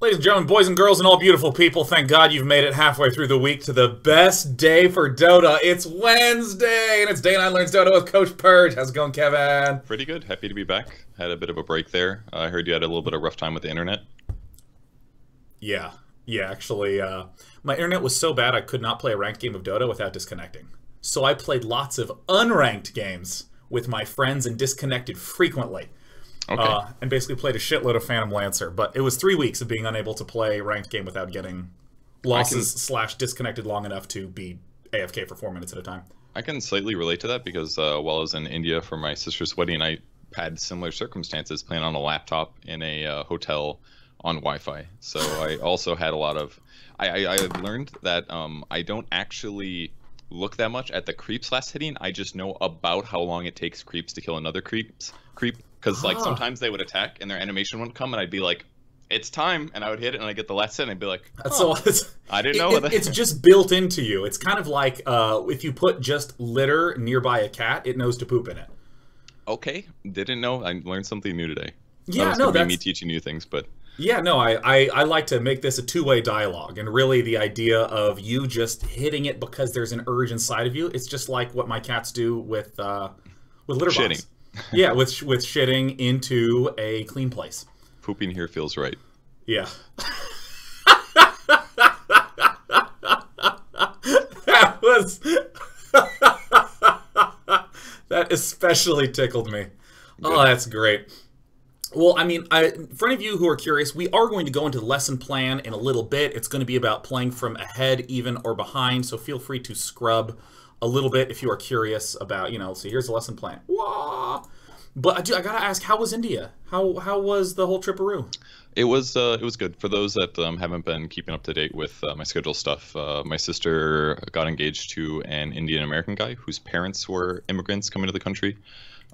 Ladies and gentlemen, boys and girls, and all beautiful people, thank God you've made it halfway through the week to the best day for Dota. It's Wednesday, and it's Day 9 Learns Dota with Coach Purge. How's it going, Kevin? Pretty good. Happy to be back. Had a bit of a break there. I heard you had a little bit of rough time with the internet. Yeah, actually, my internet was so bad I could not play a ranked game of Dota without disconnecting. So I played lots of unranked games with my friends and disconnected frequently. Okay. And basically played a shitload of Phantom Lancer, but it was 3 weeks of being unable to play a ranked game without getting losses / disconnected long enough to be AFK for 4 minutes at a time. I can slightly relate to that because while I was in India for my sister's wedding, I had similar circumstances playing on a laptop in a hotel on Wi-Fi. So I also had a lot of... I learned that I don't actually look that much at the creeps last hitting. I just know about how long it takes creeps to kill another creep. Because like sometimes they would attack and their animation wouldn't come, and I'd be like, "It's time," and I would hit it, and I'd get the last hit, and I'd be like, "Oh, I didn't know that." It's just built into you. It's kind of like if you put just litter nearby a cat, it knows to poop in it. Okay, didn't know. I learned something new today. Yeah, that's me teaching new things, but yeah, no, I like to make this a two-way dialogue, and really the idea of you just hitting it because there's an urge inside of you. It's just like what my cats do with litter box. Yeah, with shitting into a clean place. Pooping here feels right. Yeah. That especially tickled me. Good. Oh, that's great. Well, I mean, for any of you who are curious, we are going to go into the lesson plan in a little bit. It's going to be about playing from ahead, even, or behind, so feel free to scrub a little bit if you are curious about, so here's the lesson plan. Wah! But I gotta ask, how was India? How was the whole trip-a-roo? It was good. For those that haven't been keeping up to date with my schedule stuff, my sister got engaged to an Indian-American guy whose parents were immigrants coming to the country.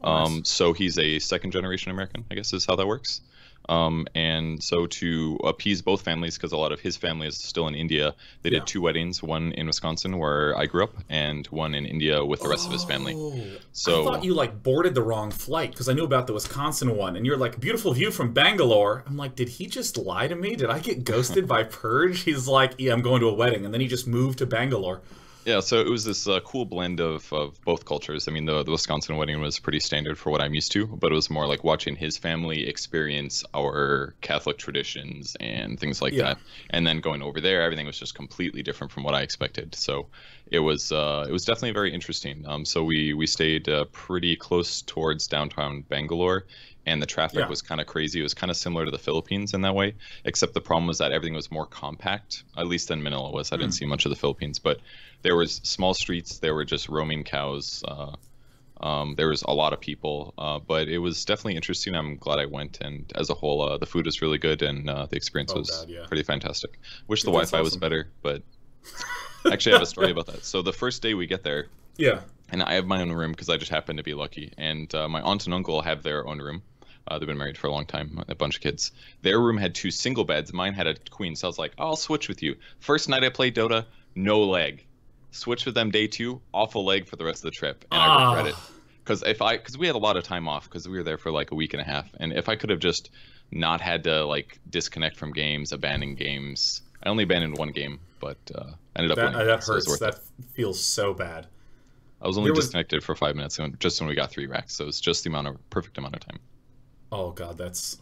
Nice. So he's a second-generation American, I guess is how that works. And so to appease both families, because a lot of his family is still in India, they did 2 weddings, one in Wisconsin where I grew up, and one in India with the rest of his family. So I thought you boarded the wrong flight, because I knew about the Wisconsin one, and you're like, beautiful view from Bangalore. I'm like, did he just lie to me? Did I get ghosted by Purge? He's like, yeah, I'm going to a wedding, and then he just moved to Bangalore. Yeah, so it was this cool blend of both cultures. I mean, the Wisconsin wedding was pretty standard for what I'm used to, but it was more like watching his family experience our Catholic traditions and things like that. And then going over there, everything was just completely different from what I expected. So it was definitely very interesting. So we stayed pretty close towards downtown Bangalore, and the traffic was kind of crazy. It was kind of similar to the Philippines in that way, except the problem was that everything was more compact, at least than Manila was. I didn't see much of the Philippines, but there was small streets. There were just roaming cows. There was a lot of people, but it was definitely interesting. I'm glad I went, and as a whole, the food was really good, and the experience was pretty fantastic. Wish the Wi-Fi was better, but actually I have a story about that. So the first day we get there, and I have my own room because I just happened to be lucky, and my aunt and uncle have their own room. They've been married for a long time, a bunch of kids. Their room had 2 single beds. Mine had a queen, so I was like, I'll switch with you. First night I played Dota, no leg. Switch with them day 2, awful leg for the rest of the trip, and I regret it. Because we had a lot of time off because we were there for like a week and a half, and if I could have just not had to disconnect from games, abandon games. I only abandoned 1 game, but ended up winning. That hurts. That feels so bad. I was only disconnected for 5 minutes, just when we got 3 racks, so it was just the perfect amount of time. Oh god, that's...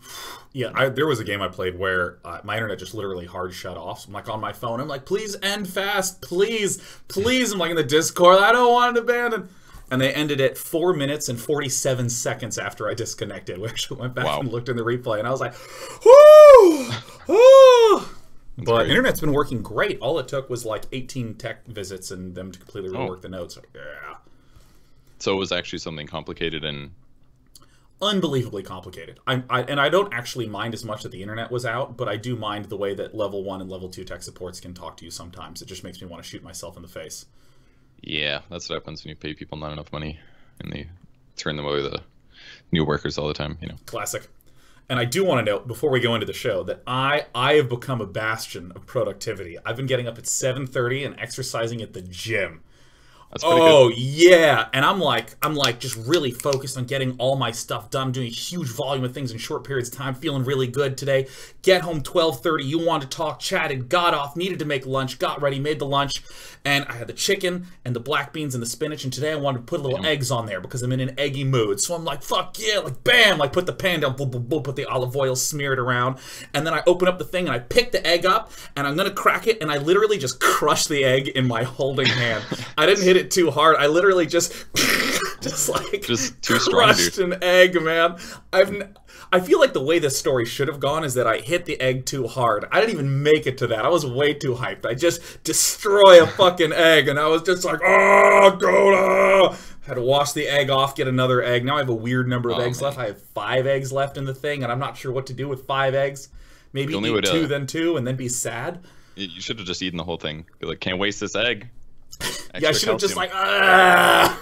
Yeah, there was a game I played where my internet just literally hard shut off. So I'm like on my phone, I'm like, please end fast, please. I'm like in the Discord, I don't want it abandoned. And they ended it 4 minutes and 47 seconds after I disconnected. We actually went back and looked in the replay, and I was like, whoo! Whoo! But internet's been working great. All it took was like 18 tech visits and them to completely rework the nodes. Yeah. So it was actually something complicated and... Unbelievably complicated. I don't actually mind as much that the internet was out, but I do mind the way that level 1 and level 2 tech supports can talk to you sometimes. It just makes me want to shoot myself in the face. Yeah, that's what happens when you pay people not enough money and they turn them away the new workers all the time, Classic. And I do want to note, before we go into the show, that I have become a bastion of productivity. I've been getting up at 7:30 and exercising at the gym. That's pretty Oh good. yeah, and I'm like just really focused on getting all my stuff done. I'm doing a huge volume of things in short periods of time. Feeling really good today. Get home 12:30. You wanted to talk, chatted, got off, needed to make lunch, got ready, made the lunch, and I had the chicken and the black beans and the spinach. And today I wanted to put little eggs on there because I'm in an eggy mood. So I'm like, fuck yeah, like bam, like put the pan down, boom, boom, boom, put the olive oil, smear it around, and then I open up the thing and I pick the egg up and I'm gonna crack it, and I literally just crush the egg in my holding hand. I didn't hit it too hard. I literally just too strong, crushed dude. an egg, man. I feel like the way this story should have gone is that I hit the egg too hard. I didn't even make it to that. I was way too hyped. I just destroy a fucking egg, and I was just like, oh, Dota! Had to wash the egg off, get another egg. Now I have a weird number of eggs left. I have 5 eggs left in the thing, and I'm not sure what to do with 5 eggs. Maybe eat 2, then 2, and then be sad. You should have just eaten the whole thing. Be like, can't waste this egg. Yeah, I should have just like, ah!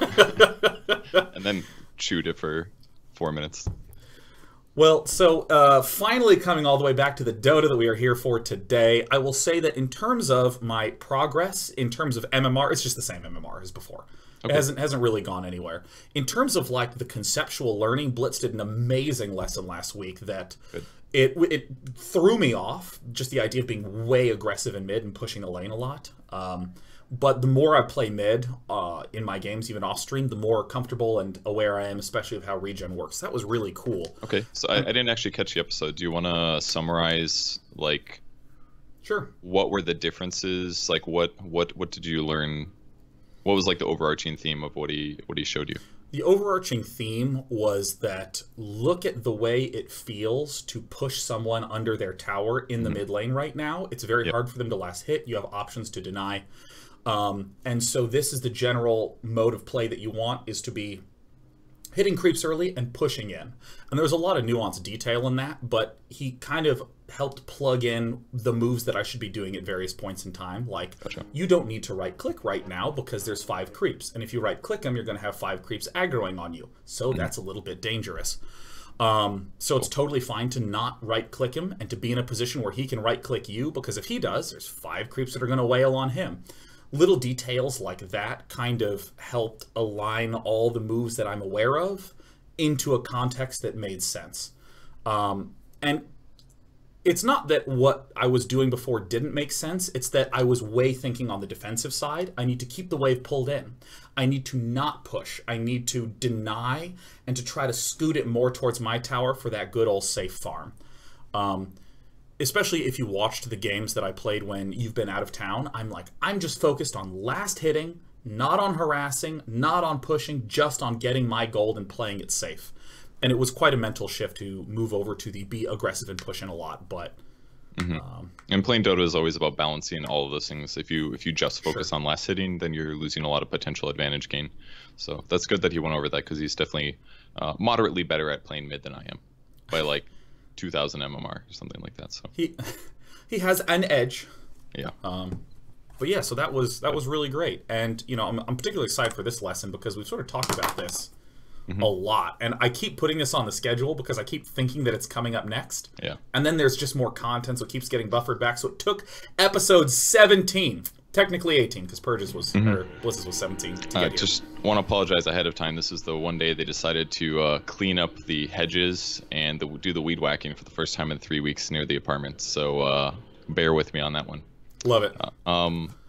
And then chewed it for 4 minutes. Well, so finally coming all the way back to the Dota that we are here for today, I will say that in terms of my progress, in terms of MMR, it's just the same MMR as before. Okay. It hasn't really gone anywhere. In terms of like the conceptual learning, Blitz did an amazing lesson last week that it threw me off, just the idea of being way aggressive in mid and pushing the lane a lot. But the more I play mid in my games, even off stream, the more comfortable and aware I am, especially of how regen works. That was really cool. Okay, so I didn't actually catch the episode. Do you want to summarize, like, sure, what were the differences? Like, what did you learn? What was like the overarching theme of what he showed you? The overarching theme was that look at the way it feels to push someone under their tower in the mid lane right now. It's very hard for them to last hit. You have options to deny. And so this is the general mode of play that you want, is to be hitting creeps early and pushing in. And there's a lot of nuanced detail in that, but he kind of helped plug in the moves that I should be doing at various points in time. Like, you don't need to right click right now because there's 5 creeps. And if you right click them, you're going to have 5 creeps aggroing on you. So that's a little bit dangerous. So it's totally fine to not right click him and to be in a position where he can right click you, because if he does, there's 5 creeps that are going to wail on him. Little details like that kind of helped align all the moves that I'm aware of into a context that made sense. And it's not that what I was doing before didn't make sense. It's that I was way thinking on the defensive side. I need to keep the wave pulled in. I need to not push. I need to deny and to try to scoot it more towards my tower for that good old safe farm. Especially if you watched the games that I played when you've been out of town, I'm just focused on last hitting, not on harassing, not on pushing, just on getting my gold and playing it safe. And it was quite a mental shift to move over to the be aggressive and push in a lot, but... and playing Dota is always about balancing all of those things. If you just focus on last hitting, then you're losing a lot of potential advantage gain. So that's good that he went over that, because he's definitely moderately better at playing mid than I am, by like 2,000 MMR or something like that. So he has an edge. Yeah. But yeah, so that was really great. And you know, I'm particularly excited for this lesson because we've sort of talked about this a lot, and I keep putting this on the schedule because I keep thinking that it's coming up next. Yeah. And then there's just more content, so it keeps getting buffered back. So it took episode 17, technically 18, because Purge's was or Blizz's was 17. I just want to apologize ahead of time. This is the one day they decided to clean up the hedges and do the weed whacking for the first time in 3 weeks near the apartment. So bear with me on that one. Love it.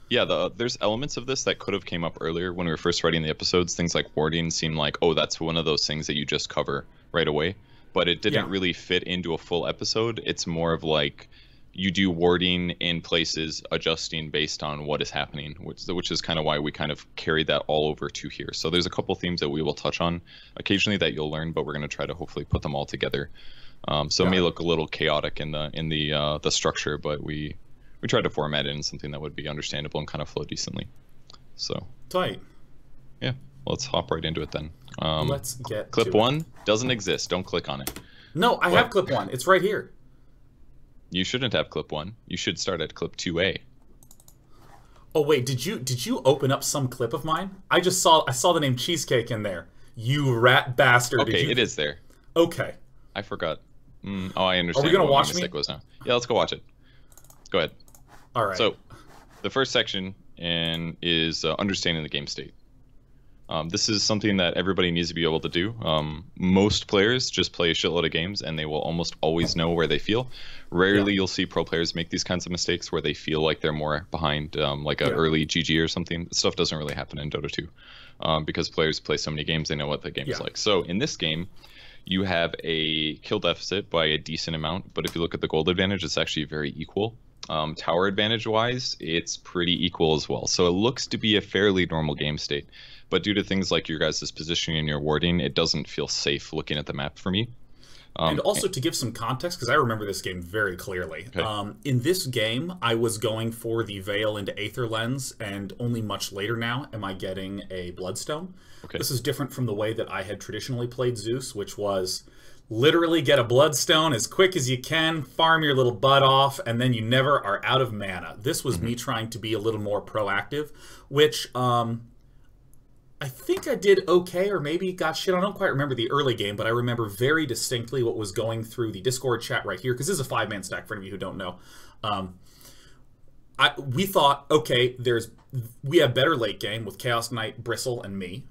Yeah, there's elements of this that could have came up earlier when we were first writing the episodes. Things like warding seem like, oh, that's one of those things that you just cover right away. But it didn't really fit into a full episode. It's more of like you do warding in places, adjusting based on what is happening, which is kind of why we kind of carried that all over to here. So there's a couple themes that we will touch on occasionally that you'll learn, but we're going to try to hopefully put them all together. So it may look a little chaotic in the structure, but we tried to format it in something that would be understandable and kind of flow decently. So tight. Yeah, let's hop right into it then. Let's get clip to 1 doesn't exist. Don't click on it. No, I have clip 1. It's right here. You shouldn't have clip 1. You should start at clip 2A. Oh wait, did you open up some clip of mine? I saw the name Cheesecake in there. You rat bastard. Okay, it is there. Okay. I forgot. Oh, I understand. Are we gonna what watch my me? mistake was now. Yeah, let's go watch it. Go ahead. All right. So, the first section is understanding the game state. This is something that everybody needs to be able to do. Most players just play a shitload of games and they will almost always know where they feel. Rarely you'll see pro players make these kinds of mistakes where they feel like they're more behind, like an early GG or something. That stuff doesn't really happen in Dota 2 because players play so many games, they know what the game is like. So in this game, you have a kill deficit by a decent amount, but if you look at the gold advantage, it's actually very equal. Tower advantage wise, it's pretty equal as well. So it looks to be a fairly normal game state. But due to things like your guys' positioning and your warding, it doesn't feel safe looking at the map for me. And also to give some context, because I remember this game very clearly. Okay. In this game, I was going for the Veil into Aether Lens, and only much later now am I getting a Bloodstone. Okay. This is different from the way that I had traditionally played Zeus, which was literally get a Bloodstone as quick as you can, farm your little butt off, and then you never are out of mana. This was me trying to be a little more proactive, which I think I did okay, or maybe got shit on. I don't quite remember the early game, but I remember very distinctly what was going through the Discord chat right here, because this is a 5-man stack for any of you who don't know. We thought, okay, we have better late game with Chaos Knight, Bristle, and me.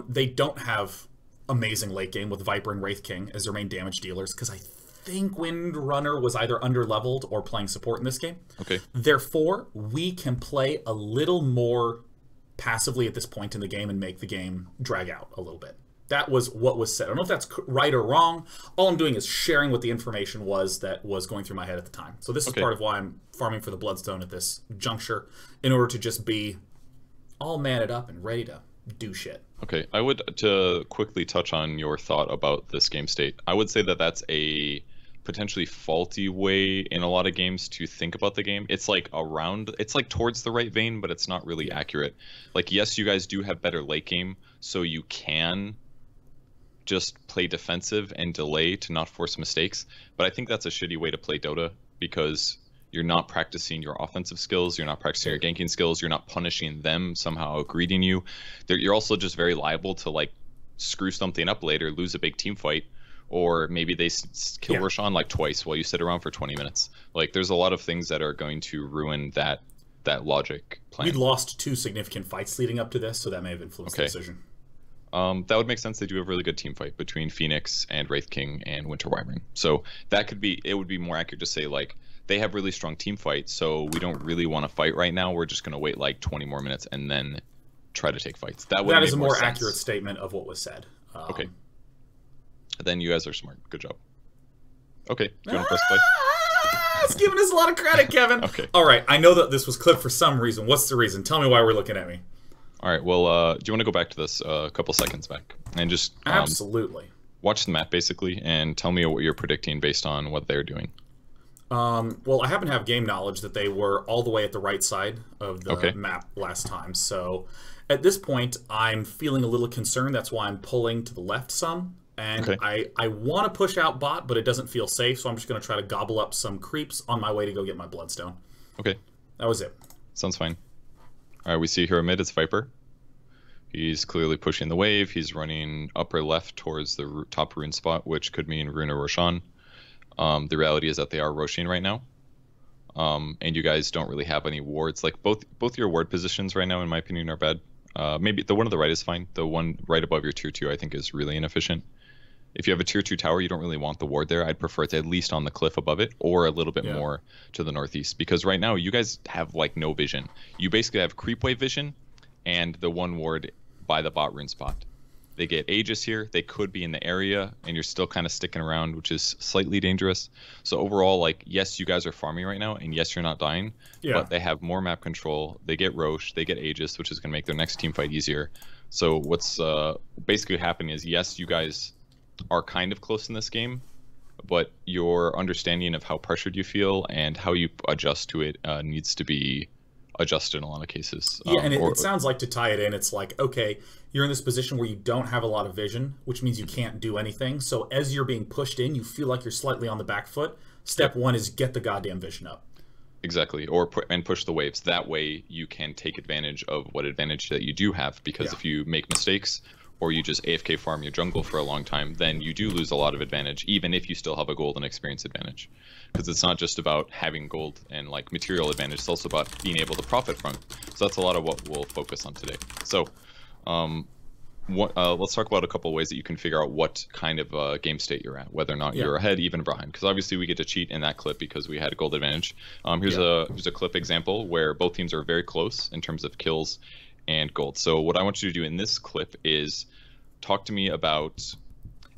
They don't have amazing late game with Viper and Wraith King as their main damage dealers, because I think Wind Runner was either under-leveled or playing support in this game. Okay. Therefore, we can play a little more passively at this point in the game and make the game drag out a little bit. That was what was said. I don't know if that's right or wrong. All I'm doing is sharing what the information was that was going through my head at the time. So this is part of why I'm farming for the Bloodstone at this juncture, in order to just be all manned up and ready to do shit. Okay, I would, to quickly touch on your thought about this game state, I would say that that's a potentially faulty way in a lot of games to think about the game. It's like it's like towards the right vein, but it's not really accurate. Like, yes, you guys do have better late game, so you can just play defensive and delay to not force mistakes, but I think that's a shitty way to play Dota, because you're not practicing your offensive skills, you're not practicing your ganking skills, you're not punishing them somehow greeting you. You're also just very liable to like screw something up later, lose a big team fight, or maybe they kill Roshan like twice while you sit around for 20 minutes. Like, there's a lot of things that are going to ruin that logic plan. We'd lost 2 significant fights leading up to this, so that may have influenced the decision. That would make sense. They do have a really good team fight between Phoenix and Wraith King and Winter Wyvern. So that could be, it would be more accurate to say, like, they have really strong team fights, so we don't really want to fight right now. We're just going to wait like 20 more minutes and then try to take fights. That is a more accurate statement of what was said. Okay. Then you guys are smart. Good job. Okay. Do you want to press play? It's giving us a lot of credit, Kevin. Okay. All right. I know that this was clipped for some reason. What's the reason? Tell me why we're looking at me. All right. Well, do you want to go back to this a couple seconds back and just absolutely watch the map basically and tell me what you're predicting based on what they're doing? Well, I happen to have game knowledge that they were all the way at the right side of the map last time. So at this point, I'm feeling a little concerned. That's why I'm pulling to the left some. And I want to push out bot, but it doesn't feel safe. So I'm just going to try to gobble up some creeps on my way to go get my Bloodstone. Okay. That was it. Sounds fine. All right, we see here mid, it's Viper. He's clearly pushing the wave. He's running upper left towards the top rune spot, which could mean Rune or Roshan. The reality is that they are Roshing right now. And you guys don't really have any wards. Like, both your ward positions right now, in my opinion, are bad. Maybe the one on the right is fine. The one right above your tier 2, I think, is really inefficient. If you have a tier 2 tower, you don't really want the ward there. I'd prefer it to at least on the cliff above it, or a little bit more to the northeast. Because right now, you guys have, like, no vision. You basically have creep wave vision and the one ward by the bot rune spot. They get Aegis here. They could be in the area, and you're still kind of sticking around, which is slightly dangerous. So overall, like, yes, you guys are farming right now, and yes, you're not dying, but they have more map control. They get Roche. They get Aegis, which is going to make their next team fight easier. So what's basically happening is, yes, you guys are kind of close in this game, but your understanding of how pressured you feel and how you adjust to it needs to be adjusted in a lot of cases. Yeah, and it sounds like, to tie it in, it's like, okay, you're in this position where you don't have a lot of vision, which means you can't do anything. So as you're being pushed in, you feel like you're slightly on the back foot. Step one is get the goddamn vision up. Exactly, and push the waves. That way you can take advantage of what advantage that you do have, because if you make mistakes or you just AFK farm your jungle for a long time, then you do lose a lot of advantage, even if you still have a gold and experience advantage. Because it's not just about having gold and like material advantage, it's also about being able to profit from it. So that's a lot of what we'll focus on today. So Let's talk about a couple of ways that you can figure out what kind of game state you're at, whether or not you're ahead, even behind. Because obviously we get to cheat in that clip because we had a gold advantage. Here's a clip example where both teams are very close in terms of kills and gold. So what I want you to do in this clip is talk to me about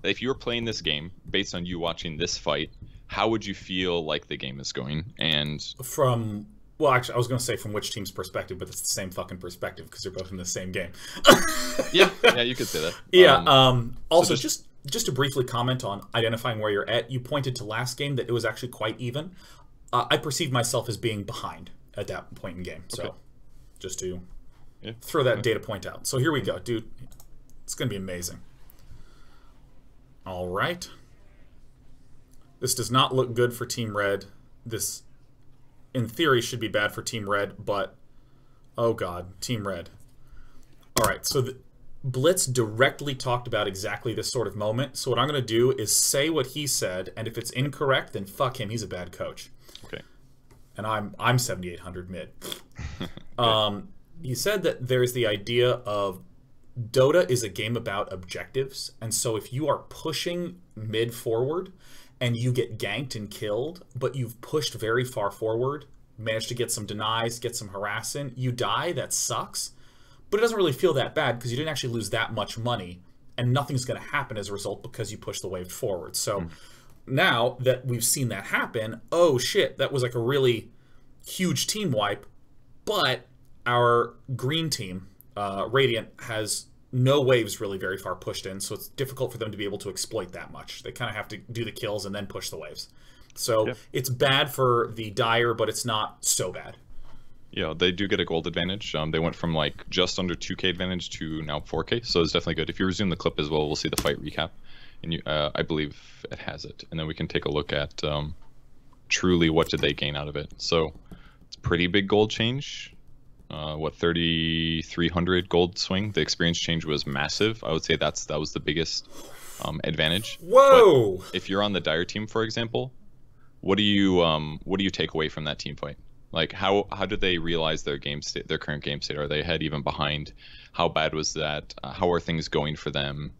if you were playing this game based on you watching this fight, how would you feel like the game is going? And from well, actually, I was going to say from which team's perspective, but it's the same fucking perspective because they're both in the same game. yeah, you could say that. Yeah. Also, so just to briefly comment on identifying where you're at, you pointed to last game that it was actually quite even. I perceived myself as being behind at that point in game. So just to throw that data point out. So here we go, dude. It's going to be amazing. All right. This does not look good for Team Red. This, in theory, should be bad for Team Red, but oh god, Team Red. All right, so Blitz directly talked about exactly this sort of moment. So what I'm going to do is say what he said, and if it's incorrect, then fuck him. He's a bad coach. Okay. And I'm 7,800 mid. He said that there's the idea of Dota is a game about objectives, and so if you are pushing mid forward and you get ganked and killed, but you've pushed very far forward, managed to get some denies, get some harassing, you die, that sucks. But it doesn't really feel that bad because you didn't actually lose that much money, and nothing's going to happen as a result because you pushed the wave forward. So now that we've seen that happen, oh shit, that was like a really huge team wipe, but our green team, Radiant, has no waves really very far pushed in, so it's difficult for them to be able to exploit that much. They kind of have to do the kills and then push the waves. So it's bad for the Dire, but it's not so bad. Yeah, they do get a gold advantage. They went from like just under 2K advantage to now 4K, so it's definitely good. If you resume the clip as well, we'll see the fight recap, and I believe it has it, and then we can take a look at truly what did they gain out of it. So it's a pretty big gold change. 3,300 gold swing. The experience change was massive. I would say that was the biggest advantage. Whoa! But if you're on the Dire team, for example, what do you take away from that team fight? Like how did they realize their game state, their current game state? Are they ahead, even behind? How bad was that? How are things going for them?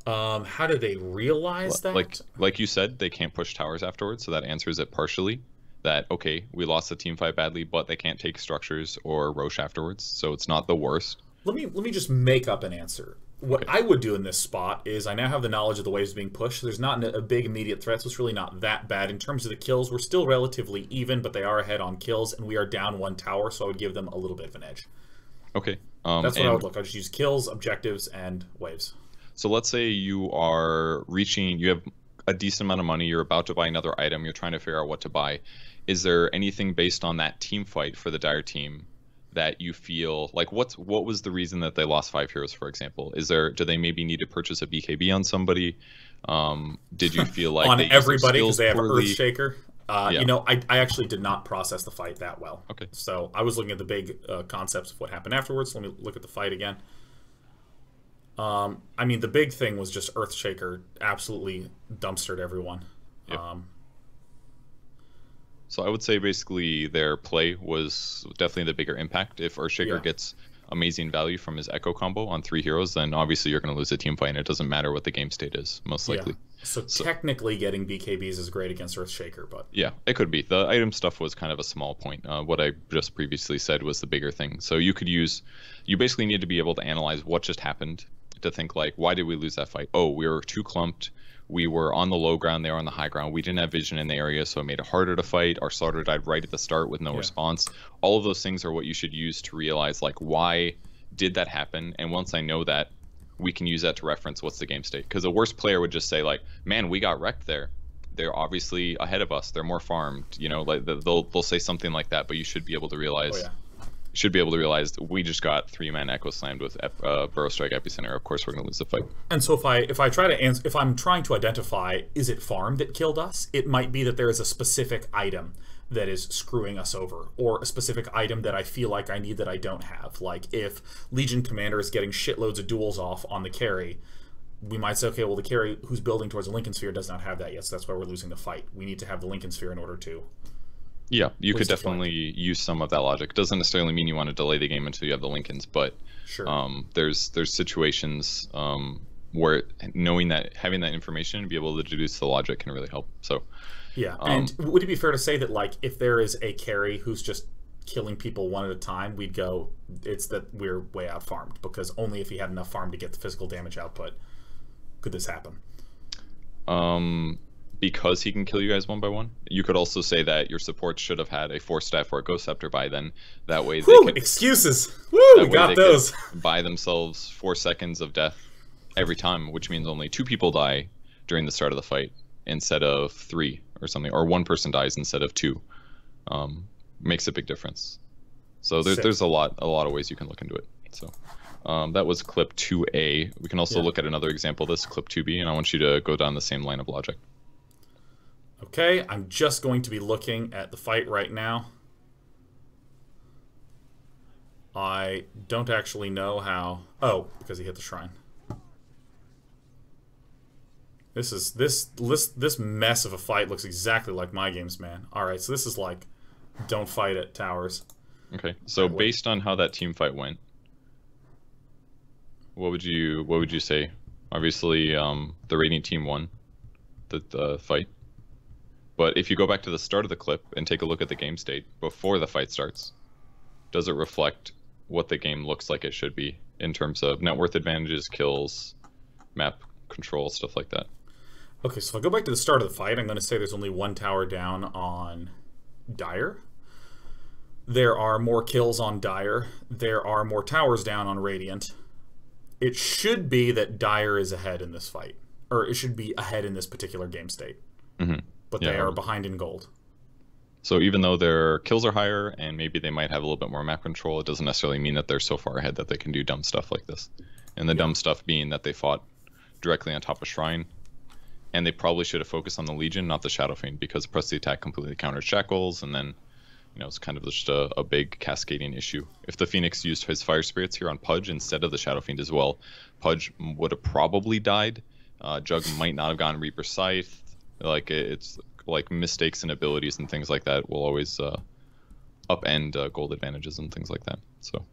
How did they realize that? Like you said, they can't push towers afterwards, so that answers it partially. That, okay, we lost the team fight badly, but they can't take structures or Roche afterwards, so it's not the worst. Let me just make up an answer. What I would do in this spot is I now have the knowledge of the waves being pushed. There's not a big immediate threat, so it's really not that bad. In terms of the kills, we're still relatively even, but they are ahead on kills, and we are down one tower, so I would give them a little bit of an edge. Okay. That's what I would look. I'll just use kills, objectives, and waves. So let's say you are you have a decent amount of money, you're about to buy another item, you're trying to figure out what to buy. Is there anything based on that team fight for the Dire team that you feel like what was the reason that they lost 5 heroes, for example? Do they maybe need to purchase a BKB on somebody? Did you feel like on everybody because they have poorly? Earthshaker? You know, I actually did not process the fight that well. Okay. So I was looking at the big concepts of what happened afterwards. Let me look at the fight again. I mean, the big thing was just Earthshaker absolutely dumpstered everyone. Yep. So I would say basically their play was definitely the bigger impact. If Earthshaker gets amazing value from his Echo combo on 3 heroes, then obviously you're going to lose a team fight, and it doesn't matter what the game state is, most likely. So technically getting BKBs is great against Earthshaker, but... Yeah, it could be. The item stuff was kind of a small point. What I just previously said was the bigger thing. So you basically need to be able to analyze what just happened, to think like, why did we lose that fight? Oh, we were too clumped. We were on the low ground, they were on the high ground. We didn't have vision in the area, so it made it harder to fight. Our starter died right at the start with no response. All of those things are what you should use to realize, like, why did that happen? And once I know that, we can use that to reference what's the game state. Because the worst player would just say, like, man, we got wrecked there. They're obviously ahead of us. They're more farmed. You know, like they'll say something like that, but you should be able to realize... we just got 3-man Echo slammed with Burrow Strike Epicenter. Of course, we're going to lose the fight. And so if I'm trying to identify, is it farm that killed us? It might be that there is a specific item that is screwing us over, or a specific item that I feel like I need that I don't have. Like if Legion Commander is getting shitloads of duels off on the carry, we might say, okay, well, the carry who's building towards the Lincoln Sphere does not have that yet, so that's why we're losing the fight. We need to have the Lincoln Sphere in order to Yeah, you could Least it's definitely use some of that logic. It doesn't necessarily mean you want to delay the game until you have the Lincolns, but Sure. there's situations where knowing that, having that information and be able to deduce the logic can really help. So Yeah, and would it be fair to say that, like, if there is a carry who's just killing people one at a time, we'd go, it's that we're way out farmed, because only if he had enough farm to get the physical damage output could this happen. Because he can kill you guys one by one. You could also say that your support should have had a Force Staff or a Ghost Scepter by then. That way they could... Excuses! Woo! We got those! Buy themselves 4 seconds of death every time, which means only 2 people die during the start of the fight instead of 3 or something, or 1 person dies instead of 2. Makes a big difference. So there's a lot of ways you can look into it. So that was clip 2A. We can also look at another example of this, clip 2B, and I want you to go down the same line of logic. Okay, I'm just going to be looking at the fight right now. I don't actually know how... Oh, because he hit the shrine. This mess of a fight looks exactly like my games, man. Alright, so this is like, don't fight at towers. Okay, so based on how that team fight went, what would you say? Obviously, the Radiant team won the fight. But if you go back to the start of the clip and take a look at the game state before the fight starts, does it reflect what the game looks like it should be in terms of net worth advantages, kills, map control, stuff like that? Okay, so if I go back to the start of the fight, I'm going to say there's only 1 tower down on Dire. There are more kills on Dire. There are more towers down on Radiant. It should be that Dire is ahead in this fight. Or it should be ahead in this particular game state. Mm-hmm. But they are behind in gold. So even though their kills are higher and maybe they might have a little bit more map control, it doesn't necessarily mean that they're so far ahead that they can do dumb stuff like this. And the dumb stuff being that they fought directly on top of Shrine, and they probably should have focused on the Legion, not the Shadow Fiend, because press the attack completely countered Shackles, and then, you know, it's kind of just a big cascading issue. If the Phoenix used his Fire Spirits here on Pudge instead of the Shadow Fiend as well, Pudge would have probably died. Jug might not have gotten Reaper Scythe. Like, it's like mistakes and abilities and things like that will always upend gold advantages and things like that. So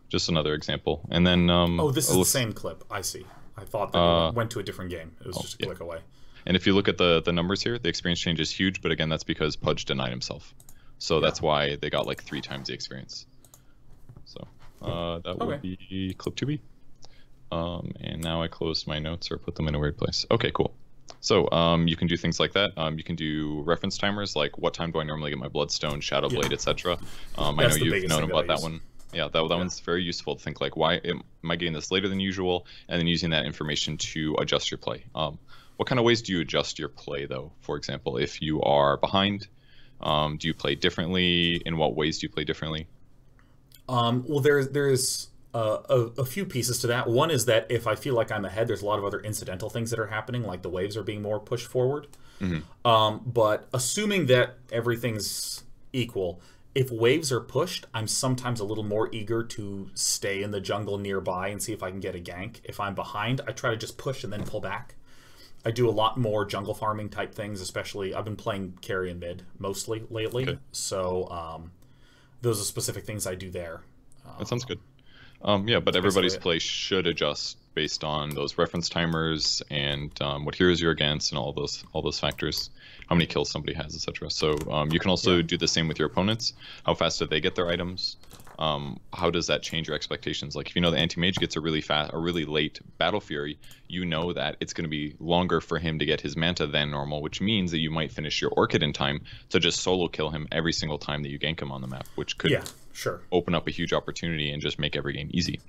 just another example. And then oh, this is the same clip. I see. I thought that it went to a different game. It was just a click away. And if you look at the numbers here, the experience change is huge, but again, that's because Pudge denied himself. So that's why they got like 3 times the experience. So that would be clip 2B. And now I closed my notes or put them in a weird place. Okay, cool. So you can do things like that. You can do reference timers, like what time do I normally get my Bloodstone, Shadow Blade, etc. I know you've known about that one. Yeah, that one's very useful to think like, why am I getting this later than usual? And then using that information to adjust your play. What kind of ways do you adjust your play, though? For example, if you are behind, do you play differently? In what ways do you play differently? Well, there's a few pieces to that. One is that if I feel like I'm ahead, there's a lot of other incidental things that are happening, like the waves are being more pushed forward. Mm-hmm. But assuming that everything's equal, if waves are pushed, I'm sometimes a little more eager to stay in the jungle nearby and see if I can get a gank. If I'm behind, I try to just push and then pull back. I do a lot more jungle farming type things, especially I've been playing carry and mid mostly lately. Okay. So those are specific things I do there. That sounds good. Yeah, but everybody's play should adjust based on those reference timers and what heroes you're against and all those factors, how many kills somebody has, etc. So you can also do the same with your opponents. How fast do they get their items? How does that change your expectations? Like if you know the anti-mage gets a really late Battle Fury, you know that it's going to be longer for him to get his Manta than normal, which means that you might finish your Orchid in time to just solo kill him every single time that you gank him on the map, which could open up a huge opportunity and just make every game easy.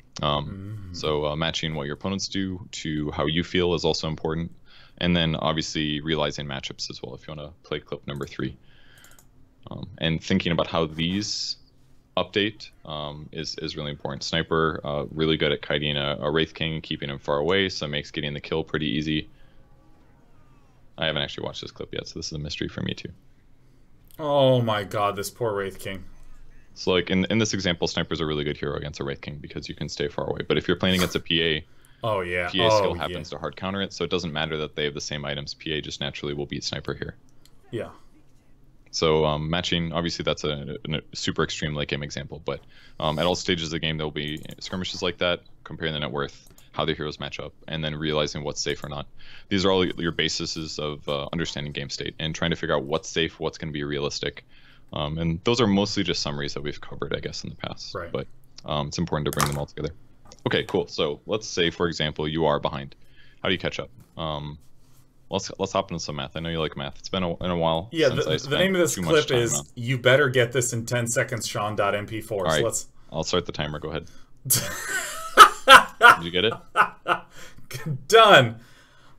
So matching what your opponents do to how you feel is also important. And then obviously realizing matchups as well if you want to play clip number 3. And thinking about how these update is really important. Sniper, really good at kiting a Wraith King and keeping him far away, so it makes getting the kill pretty easy. I haven't actually watched this clip yet, so this is a mystery for me too. Oh my god, this poor Wraith King. So like in this example, Sniper's a really good hero against a Wraith King because you can stay far away. But if you're playing against a PA, PA skill happens to hard counter it, so it doesn't matter that they have the same items. PA just naturally will beat Sniper here. Yeah. So matching, obviously that's a super extreme late game example, but at all stages of the game there'll be skirmishes like that, comparing the net worth, how the heroes match up, and then realizing what's safe or not. These are all your bases of understanding game state and trying to figure out what's safe, what's going to be realistic. And those are mostly just summaries that we've covered, I guess, in the past. Right. But it's important to bring them all together. Okay, cool. So let's say, for example, you are behind. How do you catch up? Let's hop into some math. I know you like math. It's been in a while. Yeah, since the name of this clip is "You better get this in 10 seconds, Sean.mp4." All right, so I'll start the timer. Go ahead. Did you get it? Done.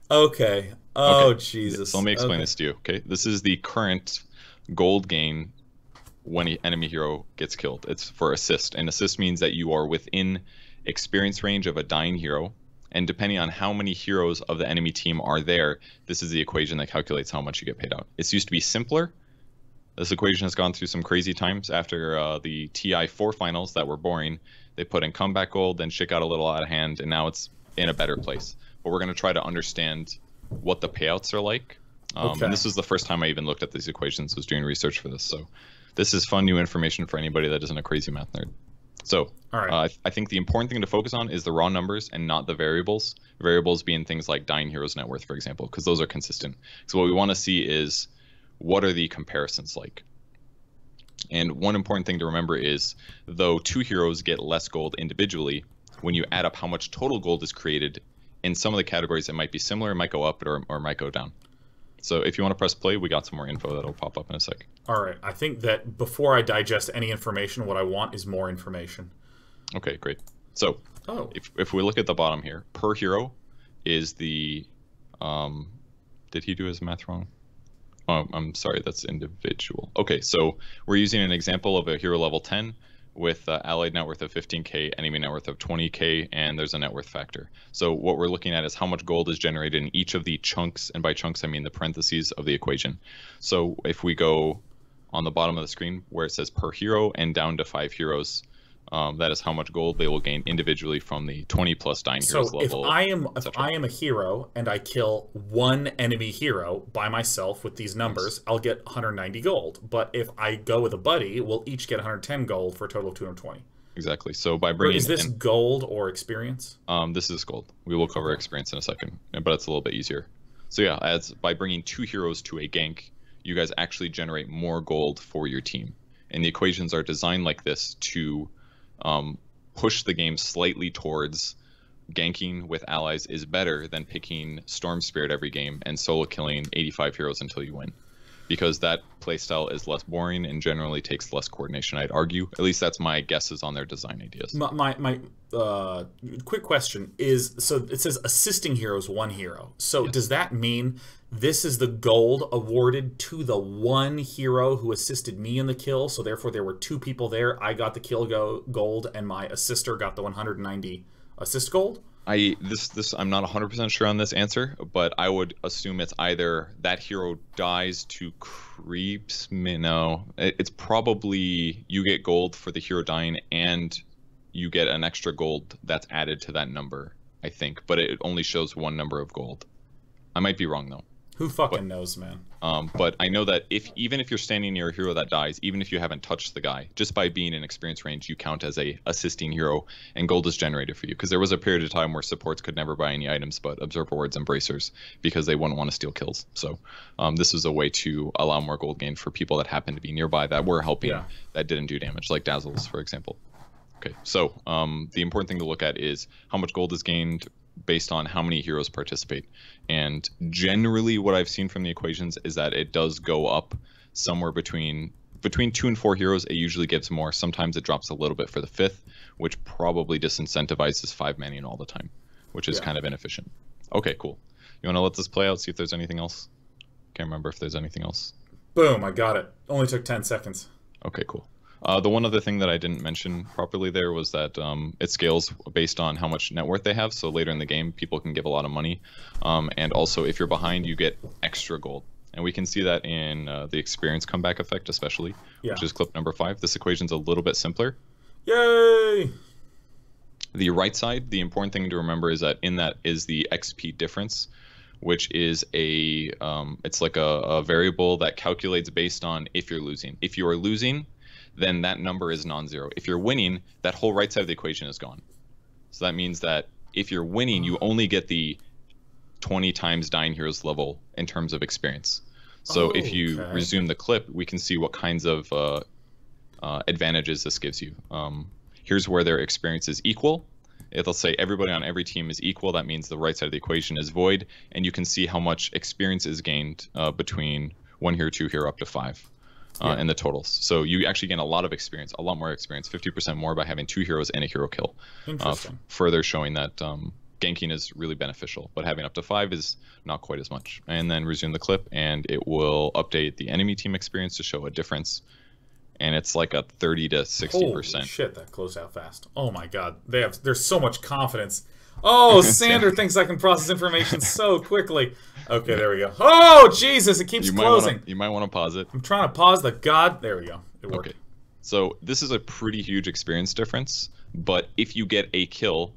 Okay. Oh, Jesus. So let me explain this to you. Okay, this is the current gold gain when an enemy hero gets killed. It's for assist, and assist means that you are within experience range of a dying hero. And depending on how many heroes of the enemy team are there, this is the equation that calculates how much you get paid out. It's used to be simpler. This equation has gone through some crazy times after the TI4 finals that were boring. They put in comeback gold, then shit got a little out of hand, and now it's in a better place. But we're going to try to understand what the payouts are like. And this is the first time I even looked at these equations, was doing research for this. So this is fun new information for anybody that isn't a crazy math nerd. So I think the important thing to focus on is the raw numbers and not the variables. Variables being things like dying heroes net worth, for example, because those are consistent. So what we want to see is what are the comparisons like. And one important thing to remember is, though two heroes get less gold individually, when you add up how much total gold is created, in some of the categories it might be similar, it might go up or might go down. So if you want to press play, we got some more info that'll pop up in a sec. All right. I think that before I digest any information, what I want is more information. Okay, great. So if we look at the bottom here, per hero is the... did he do his math wrong? Oh, I'm sorry, that's individual. Okay, so we're using an example of a hero level 10 with allied net worth of 15k, enemy net worth of 20k, and there's a net worth factor. So what we're looking at is how much gold is generated in each of the chunks, and by chunks I mean the parentheses of the equation. So if we go on the bottom of the screen where it says per hero and down to 5 heroes, that is how much gold they will gain individually from the 20 plus dying heroes level. So if I am a hero and I kill one enemy hero by myself with these numbers, I'll get 190 gold. But if I go with a buddy, we'll each get 110 gold for a total of 220. Exactly. So by bringing is this gold or experience? This is gold. We will cover experience in a second, but it's a little bit easier. So yeah, by bringing 2 heroes to a gank, you guys actually generate more gold for your team. And the equations are designed like this to push the game slightly towards ganking with allies is better than picking Storm Spirit every game and solo killing 85 heroes until you win. Because that playstyle is less boring and generally takes less coordination, I'd argue. At least that's my guesses on their design ideas. My quick question is, so it says assisting heroes 1 hero. So does that mean this is the gold awarded to the 1 hero who assisted me in the kill? So therefore there were 2 people there. I got the kill gold and my assister got the 190 assist gold? I'm not 100% sure on this answer, but I would assume it's either that hero dies to creeps. No, it's probably you get gold for the hero dying and you get an extra gold that's added to that number, I think, but it only shows 1 number of gold. I might be wrong though. Who fucking knows, man? But I know that even if you're standing near a hero that dies, even if you haven't touched the guy, just by being in experience range, you count as a assisting hero, and gold is generated for you. Because there was a period of time where supports could never buy any items but Observer Wards and Bracers, because they wouldn't want to steal kills. So this is a way to allow more gold gain for people that happen to be nearby that were helping, that didn't do damage, like Dazzles, for example. Okay, so the important thing to look at is how much gold is gained based on how many heroes participate. And generally what I've seen from the equations is that it does go up somewhere between 2 and 4 heroes. It usually gives more. Sometimes it drops a little bit for the 5th, which probably disincentivizes 5 manning all the time, which is kind of inefficient. Okay, cool. You want to let this play out, see if there's anything else? Can't remember if there's anything else. Boom, I got it. Only took 10 seconds. Okay, cool. The one other thing that I didn't mention properly there was that it scales based on how much net worth they have. So later in the game, people can give a lot of money. And also, if you're behind, you get extra gold. And we can see that in the experience comeback effect, especially, which is clip number 5. This equation's a little bit simpler. Yay! The right side, the important thing to remember is that in that is the XP difference, which is it's like a variable that calculates based on if you're losing. If you are losing, then that number is non-zero. If you're winning, that whole right side of the equation is gone. So that means that if you're winning, you only get the 20 times dying heroes level in terms of experience. So if you resume the clip, we can see what kinds of advantages this gives you. Here's where their experience is equal. It'll say everybody on every team is equal. That means the right side of the equation is void, and you can see how much experience is gained between 1 hero, 2 hero, up to 5 in the totals. So you actually gain a lot of experience, a lot more experience, 50% more by having 2 heroes and a hero kill. Interesting. Further showing that ganking is really beneficial, but having up to 5 is not quite as much. And then resume the clip, and it will update the enemy team experience to show a difference. And it's like a 30 to 60%. Holy shit, that closed out fast. Oh my god, there's so much confidence. Oh, Sander thinks I can process information so quickly. Okay, there we go. Oh, Jesus, it keeps closing. You might want to pause it. I'm trying to pause the god. There we go. It worked. Okay. So this is a pretty huge experience difference, but if you get a kill,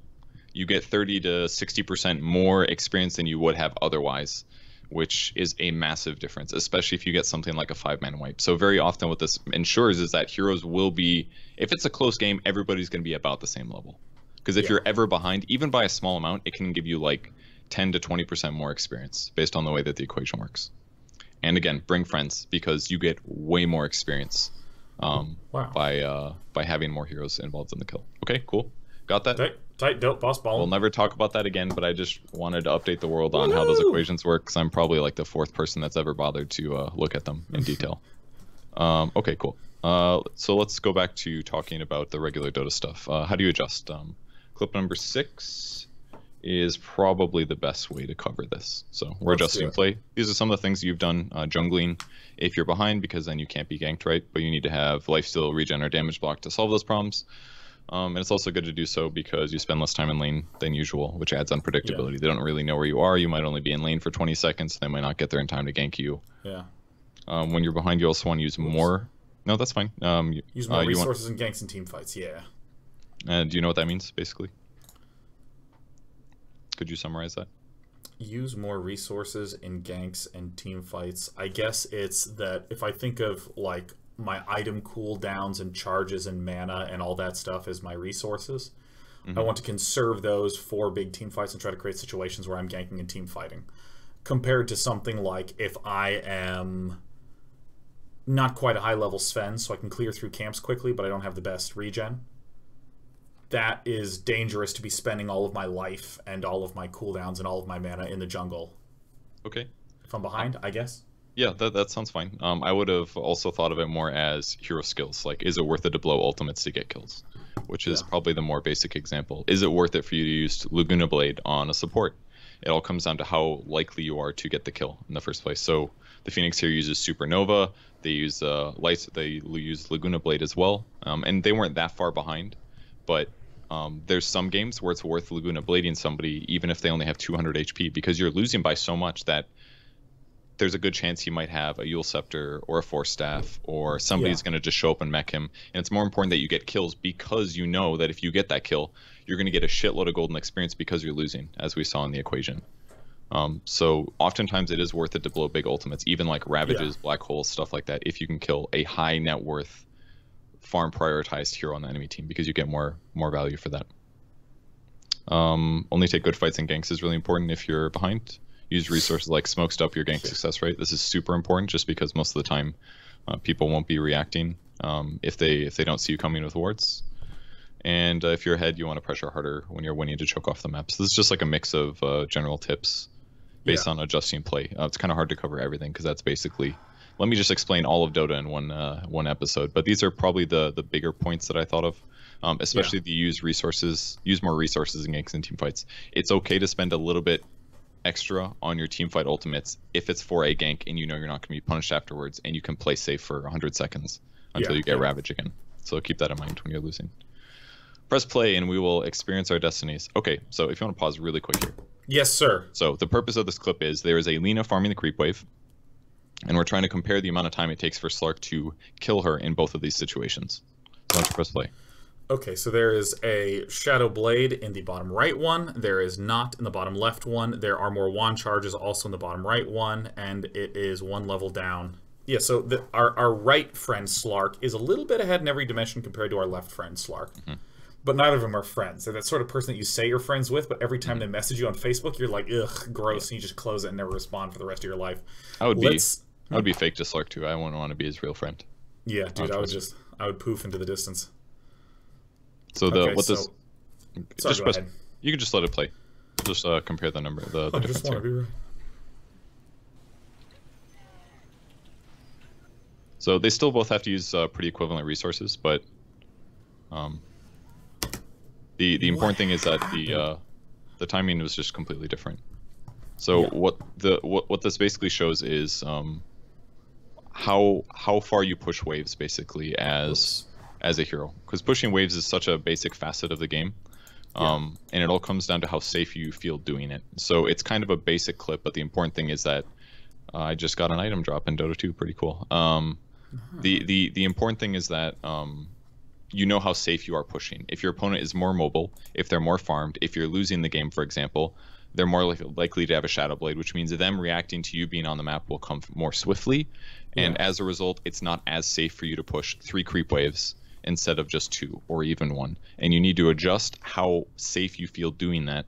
you get 30 to 60% more experience than you would have otherwise, which is a massive difference, especially if you get something like a 5-man wipe. So very often what this ensures is that heroes will be, if it's a close game, everybody's going to be about the same level. Because if you're ever behind, even by a small amount, it can give you like 10 to 20% more experience based on the way that the equation works. And again, bring friends, because you get way more experience by having more heroes involved in the kill. Okay, cool. Got that? Tight, dope, boss ball. We'll never talk about that again, but I just wanted to update the world on how those equations work, because I'm probably like the 4th person that's ever bothered to look at them in detail. Okay, cool. So let's go back to talking about the regular Dota stuff. How do you adjust? Clip number 6 is probably the best way to cover this. So we're adjusting play. These are some of the things you've done jungling if you're behind, because then you can't be ganked right, but you need to have lifesteal, regen, or damage block to solve those problems. And it's also good to do so because you spend less time in lane than usual, which adds unpredictability. They don't really know where you are. You might only be in lane for 20 seconds. They might not get there in time to gank you. Yeah. When you're behind, you also want to use more. No, that's fine. Use more resources in ganks and team fights. Yeah. Do you know what that means, basically? Could you summarize that? Use more resources in ganks and team fights. I guess it's that if I think of like my item cooldowns and charges and mana and all that stuff as my resources, I want to conserve those for big team fights and try to create situations where I'm ganking and team fighting. Compared to something like if I am not quite a high level Sven, so I can clear through camps quickly, but I don't have the best regen. That is dangerous to be spending all of my life and all of my cooldowns and all of my mana in the jungle. Okay. If I'm behind, I guess. Yeah, that sounds fine. I would have also thought of it more as hero skills. Like, is it worth it to blow ultimates to get kills? Which is probably the more basic example. Is it worth it for you to use Laguna Blade on a support? It all comes down to how likely you are to get the kill in the first place. So the Phoenix here uses Supernova. They use lights. They use Laguna Blade as well. And they weren't that far behind, but there's some games where it's worth Laguna Blading somebody even if they only have 200 HP, because you're losing by so much that there's a good chance you might have a Yule Scepter or a Force Staff, or somebody's going to just show up and mech him. And it's more important that you get kills, because you know that if you get that kill, you're going to get a shitload of golden experience because you're losing, as we saw in the equation. So oftentimes it is worth it to blow big ultimates, even like Ravages, Black Holes, stuff like that, if you can kill a high net worth farm prioritized hero on the enemy team, because you get more value for that. Only take good fights and ganks is really important if you're behind. Use resources like smokes to up your gank success rate. This is super important, just because most of the time people won't be reacting if they don't see you coming with wards. And if you're ahead, you want to pressure harder when you're winning to choke off the maps. This is just like a mix of general tips based on adjusting play. It's kind of hard to cover everything, because that's basically... Let me just explain all of Dota in one episode. But these are probably the bigger points that I thought of. Especially the use more resources in ganks and team fights. It's okay to spend a little bit extra on your team fight ultimates if it's for a gank and you know you're not going to be punished afterwards, and you can play safe for 100 seconds until you get Ravage again. So keep that in mind when you're losing. Press play and we will experience our destinies. Okay, so if you want to pause really quick here. Yes, sir. So the purpose of this clip is there is a Lina farming the creep wave, and we're trying to compare the amount of time it takes for Slark to kill her in both of these situations. So let's press play. Okay, so there is a Shadow Blade in the bottom right one. There is not in the bottom left one. There are more wand charges also in the bottom right one, and it is one level down. Yeah, so our right friend Slark is a little bit ahead in every dimension compared to our left friend Slark. But neither of them are friends. They're that sort of person that you say you're friends with, but every time they message you on Facebook, you're like, ugh, gross, and you just close it and never respond for the rest of your life. I would be fake to Slark too. I wouldn't want to be his real friend. Yeah, dude, I would poof into the distance. So Sorry, just press. You can just let it play. Just compare the number. The I difference just want to be right. So they still both have to use pretty equivalent resources, but the important thing is that the timing was just completely different. So what this basically shows is how far you push waves basically as a hero, because pushing waves is such a basic facet of the game, and it all comes down to how safe you feel doing it. So it's kind of a basic clip, but the important thing is that I just got an item drop in Dota 2, pretty cool. The important thing is that you know how safe you are pushing. If your opponent is more mobile, if they're more farmed, if you're losing the game, for example, they're more likely to have a Shadow Blade, which means that them reacting to you being on the map will come more swiftly, and as a result, it's not as safe for you to push 3 creep waves instead of just 2 or even 1. And you need to adjust how safe you feel doing that,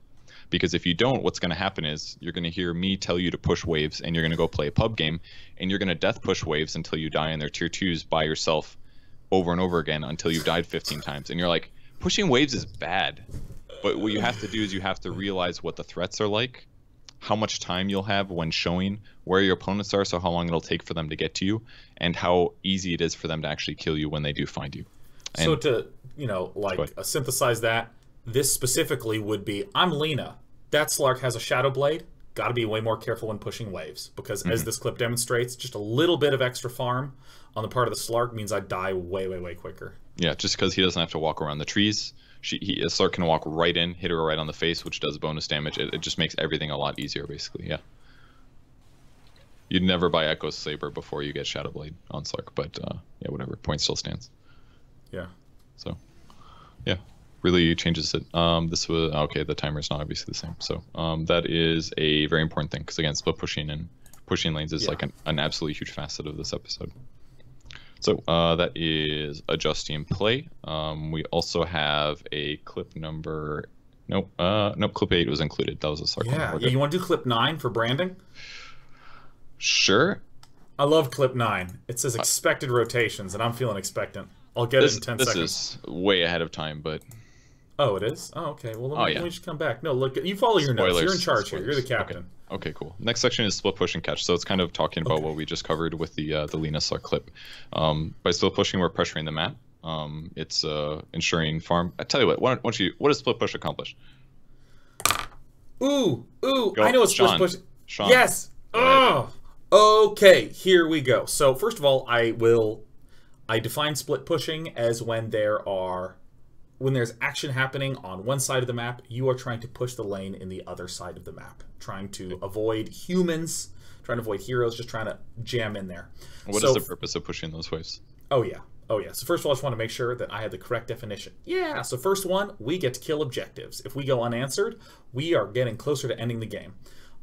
because if you don't, what's going to happen is you're going to hear me tell you to push waves, and you're going to go play a pub game, and you're going to death push waves until you die in their tier 2s by yourself over and over again until you've died 15 times. And you're like, pushing waves is bad. But what you have to do is you have to realize what the threats are like, how much time you'll have when showing, where your opponents are, so how long it'll take for them to get to you, and how easy it is for them to actually kill you when they do find you. And so to, synthesize that, this specifically would be, I'm Lena. That Slark has a Shadow Blade. Got to be way more careful when pushing waves, because as this clip demonstrates, just a little bit of extra farm on the part of the Slark means I die way, way, way quicker. Yeah, just because he doesn't have to walk around the trees. A Slark can walk right in, hit her right on the face, which does bonus damage. It just makes everything a lot easier, basically, yeah. You'd never buy Echo's Saber before you get Shadow Blade on Slark, but yeah, whatever. Point still stands. Yeah. So, yeah. Really changes it. This was okay. The timer is not obviously the same, so that is a very important thing, because again, split pushing and pushing lanes is like an absolutely huge facet of this episode. So that is adjusting play. We also have a clip number. Nope. Clip 8 was included. That was a Slark. Yeah. You want to do clip 9 for branding? Sure. I love clip 9. It says expected rotations, and I'm feeling expectant. I'll get it in 10 seconds. This is way ahead of time, but. Oh, it is? Oh, okay. Well, let me just come back. No, look, you follow your notes. You're in charge here. You're the captain. Okay, cool. Next section is split push and catch. So it's kind of talking about what we just covered with the Lena Slark clip. By split pushing, we're pressuring the map. It's ensuring farm. I tell you what does split push accomplish? Ooh, Go. I know what split push. Sean. Yes. Oh. Okay, here we go. So first of all, I define split pushing as when there's action happening on one side of the map, you are trying to push the lane in the other side of the map, trying to avoid humans, trying to avoid heroes, just trying to jam in there. What is the purpose of pushing those waves? Oh yeah. So first of all, I just want to make sure that I had the correct definition. Yeah, so first one, we get to kill objectives. If we go unanswered, we are getting closer to ending the game.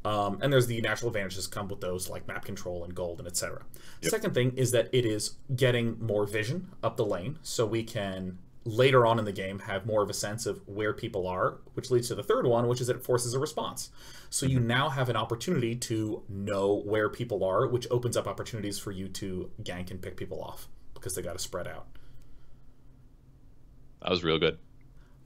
And there's the natural advantages that come with those, like map control and gold and etc. Yep. Second thing is that it is getting more vision up the lane, so we can later on in the game have more of a sense of where people are, which leads to the third one, which is that it forces a response. So you now have an opportunity to know where people are, which opens up opportunities for you to gank and pick people off, because they got to spread out. That was real good.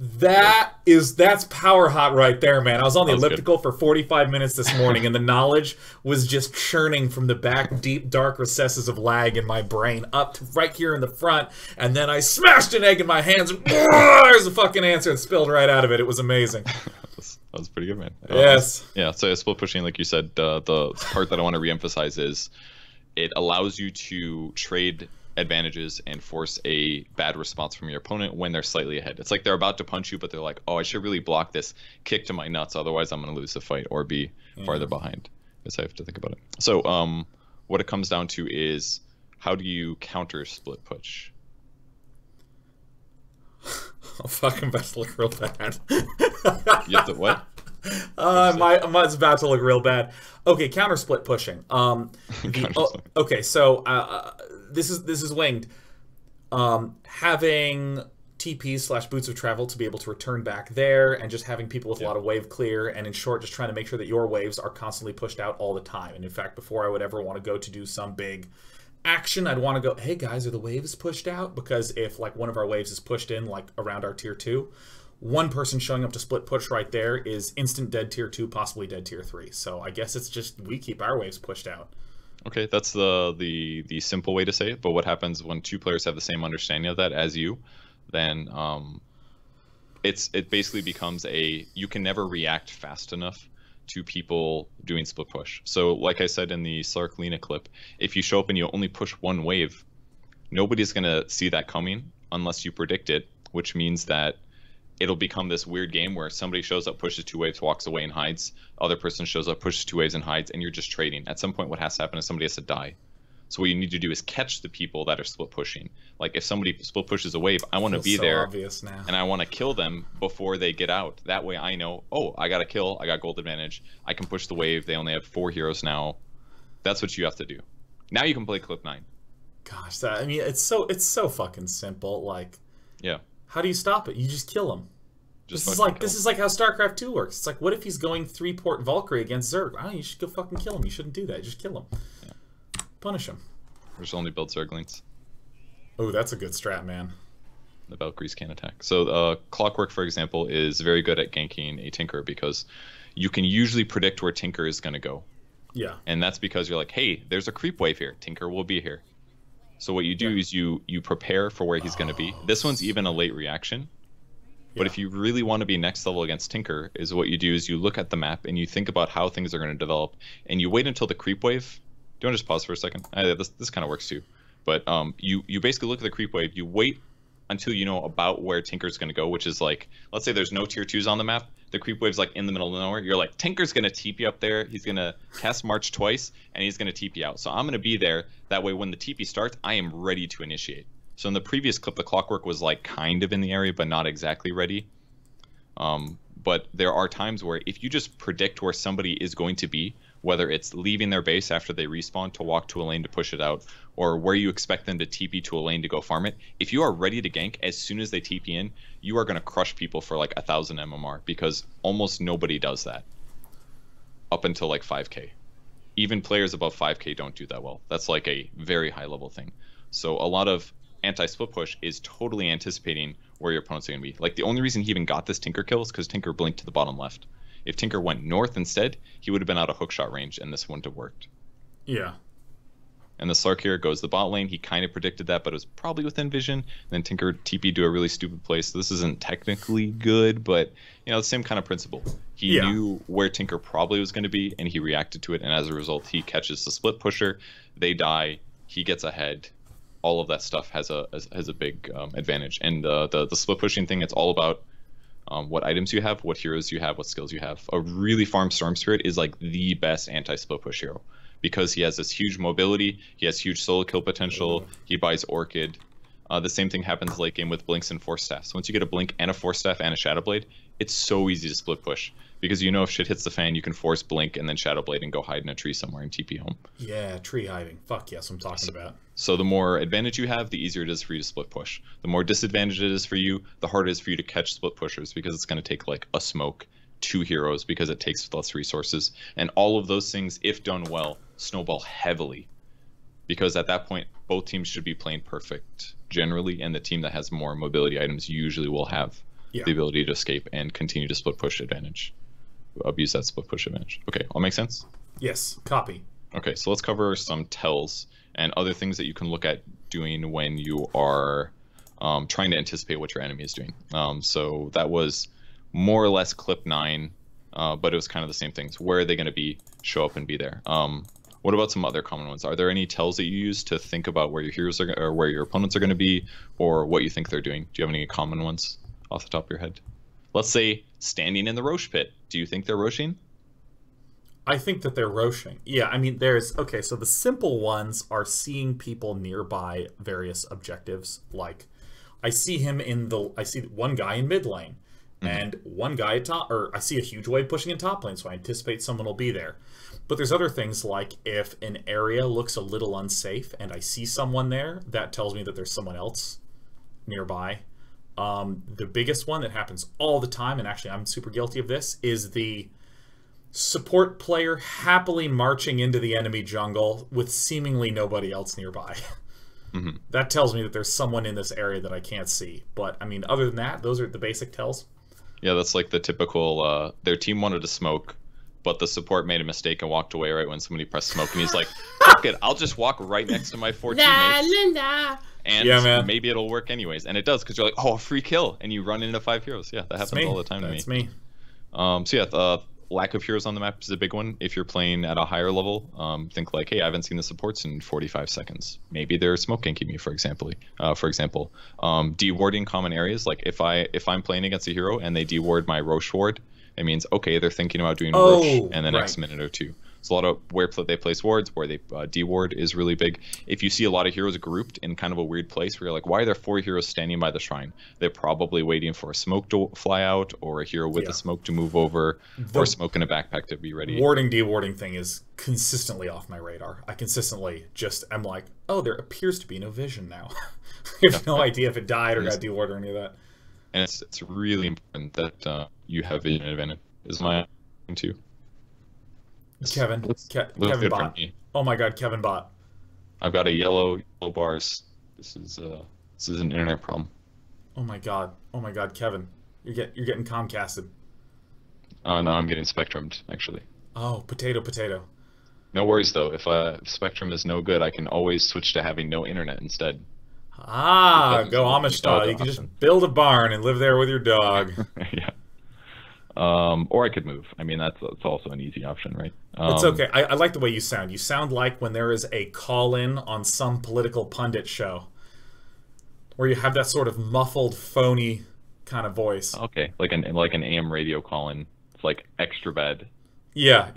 That's power hot right there, man. I was on the elliptical for 45 minutes this morning, and the knowledge was just churning from the back, deep, dark recesses of lag in my brain up to right here in the front, and then I smashed an egg in my hands, and there's a fucking answer and spilled right out of it. It was amazing. That was pretty good, man. Yes. Yeah, so split pushing, like you said, the part that I want to reemphasize is it allows you to trade advantages and force a bad response from your opponent when they're slightly ahead. It's like they're about to punch you, but they're like, oh, I should really block this kick to my nuts, otherwise I'm going to lose the fight or be farther behind. Guess I have to think about it. So what it comes down to is, how do you counter split push? Oh, fuck, I'm about to look real bad. You have to what? It's about to look real bad. Okay, counter split pushing. Okay, so this is winged. Having TPs / boots of travel to be able to return back there, and just having people with a lot of wave clear, and in short, just trying to make sure that your waves are constantly pushed out all the time. And in fact, before I would ever want to go to do some big action, I'd want to go, hey guys, are the waves pushed out? Because if like one of our waves is pushed in like around our tier 2, one person showing up to split push right there is instant dead tier 2, possibly dead tier 3. So I guess it's just we keep our waves pushed out. Okay, that's the simple way to say it. But what happens when two players have the same understanding of that as you? Then it basically becomes you can never react fast enough to people doing split push. So like I said in the Slark Lina clip, if you show up and you only push one wave, nobody's gonna see that coming unless you predict it, which means that it'll become this weird game where somebody shows up, pushes 2 waves, walks away and hides. Other person shows up, pushes 2 waves and hides, and you're just trading. At some point what has to happen is somebody has to die. So what you need to do is catch the people that are split pushing. Like if somebody split pushes a wave, I want to be so there obvious now. And I want to kill them before they get out. That way I know, oh, I got a kill, I got gold advantage, I can push the wave, they only have 4 heroes now. That's what you have to do. Now you can play clip 9. Gosh, I mean, it's so fucking simple. Like, yeah, how do you stop it? You just kill him. This is like how StarCraft 2 works. It's like, what if he's going 3-port Valkyrie against Zerg? Oh, you should go fucking kill him. You shouldn't do that. Just kill him. Yeah. Punish him. Or just only build Zerglings. Oh, that's a good strat, man. The Valkyries can't attack. So Clockwork, for example, is very good at ganking a Tinker because you can usually predict where Tinker is going to go. Yeah. And that's because you're like, hey, there's a creep wave here. Tinker will be here. So what you do is you prepare for where he's going to be. This one's even a late reaction. But if you really want to be next level against Tinker, is what you do is you look at the map and you think about how things are going to develop, and you wait until the creep wave. Do you want to just pause for a second? This kind of works too. But you basically look at the creep wave, you wait until you know about where Tinker's going to go, which is like, let's say there's no tier 2s on the map, the creep wave's like in the middle of nowhere, you're like, Tinker's going to TP up there, he's going to cast March twice, and he's going to TP out. So I'm going to be there, that way when the TP starts, I am ready to initiate. So in the previous clip, the Clockwork was like kind of in the area, but not exactly ready. But there are times where if you just predict where somebody is going to be, whether it's leaving their base after they respawn to walk to a lane to push it out, or where you expect them to TP to a lane to go farm it, if you are ready to gank as soon as they TP in, you are going to crush people for like 1,000 MMR, because almost nobody does that up until like 5k. Even players above 5k don't do that well. That's like a very high level thing. So a lot of anti-split push is totally anticipating where your opponents are going to be. Like the only reason he even got this Tinker kill is because Tinker blinked to the bottom left. If Tinker went north instead, he would have been out of hookshot range, and this wouldn't have worked. Yeah. And the Slark here goes the bot lane. He kind of predicted that, but it was probably within vision. And then Tinker TP'd to a really stupid place. So this isn't technically good, but you know, the same kind of principle. He knew where Tinker probably was going to be, and he reacted to it. And as a result, he catches the split pusher. They die. He gets ahead. All of that stuff has a big advantage. And the split pushing thing, it's all about what items you have, what heroes you have, what skills you have. A really farmed Storm Spirit is like the best anti-split push hero, because he has this huge mobility, he has huge solo kill potential, he buys Orchid. The same thing happens late game with Blinks and Force Staff. So once you get a Blink and a Force Staff and a Shadow Blade, it's so easy to split push, because you know if shit hits the fan, you can force Blink and then Shadow Blade and go hide in a tree somewhere and TP home. Yeah, tree hiding. Fuck yes, I'm talking about. So the more advantage you have, the easier it is for you to split push. The more disadvantage it is for you, the harder it is for you to catch split pushers, because it's going to take like a smoke, 2 heroes, because it takes less resources. And all of those things, if done well, snowball heavily. Because at that point, both teams should be playing perfect generally, and the team that has more mobility items usually will have the ability to escape and continue to split push advantage. Abuse that split push advantage. Okay, all make sense? Yes, copy. Okay, so let's cover some tells and other things that you can look at doing when you are trying to anticipate what your enemy is doing. So that was more or less clip 9, but it was kind of the same things. Where are they going to be? Show up and be there. What about some other common ones? Are there any tells that you use to think about where your heroes are, or where your opponents are going to be, or what you think they're doing? Do you have any common ones off the top of your head? Let's say standing in the Roche pit. Do you think they're Roshing? I think that they're Roshing. Yeah, I mean, okay, so the simple ones are seeing people nearby various objectives. Like, I see him I see one guy in mid lane, and one guy at top, or I see a huge wave pushing in top lane, so I anticipate someone will be there. But there's other things like if an area looks a little unsafe and I see someone there, that tells me that there's someone else nearby. The biggest one that happens all the time, and actually I'm super guilty of this, is the support player happily marching into the enemy jungle with seemingly nobody else nearby. That tells me that there's someone in this area that I can't see. But, I mean, other than that, those are the basic tells. Yeah, that's like the typical, their team wanted to smoke, but the support made a mistake and walked away right when somebody pressed smoke, and he's like, fuck it, I'll just walk right next to my 4 teammates. And maybe it'll work anyways. And it does, because you're like, oh, a free kill, and you run into 5 heroes. Yeah, that happens all the time to me. That's me. So yeah, lack of heroes on the map is a big one. If you're playing at a higher level, think like, hey, I haven't seen the supports in 45 seconds. Maybe they're smoke ganking me, for example. Dewarding common areas. Like if I'm playing against a hero and they deward my Roche ward, it means, okay, they're thinking about doing Roche in the next minute or two. So a lot of where they place wards, where they deward is really big. If you see a lot of heroes grouped in kind of a weird place where you're like, why are there 4 heroes standing by the shrine? They're probably waiting for a smoke to fly out, or a hero with a smoke to move over, or smoke in a backpack to be ready. Warding, dewarding thing is consistently off my radar. I consistently I'm like, oh, there appears to be no vision now. I have no idea if it died or got dewarded or any of that. And it's really important that you have vision advantage, is my opinion too. Kevin Bot. Oh my God, Kevin Bot. I've got a yellow bars. This is an internet problem. Oh my God, Kevin, you're getting Comcasted. Oh no, I'm getting Spectrumed actually. Oh, potato. No worries though. If Spectrum is no good, I can always switch to having no internet instead. Ah, go Amish style. You can just build a barn and live there with your dog. Yeah. Or I could move. I mean, that's also an easy option, right? It's okay. I like the way you sound. You sound like when there is a call-in on some political pundit show, where you have that sort of muffled, phony kind of voice. Okay, like an AM radio call-in. It's like extra bad. Yeah.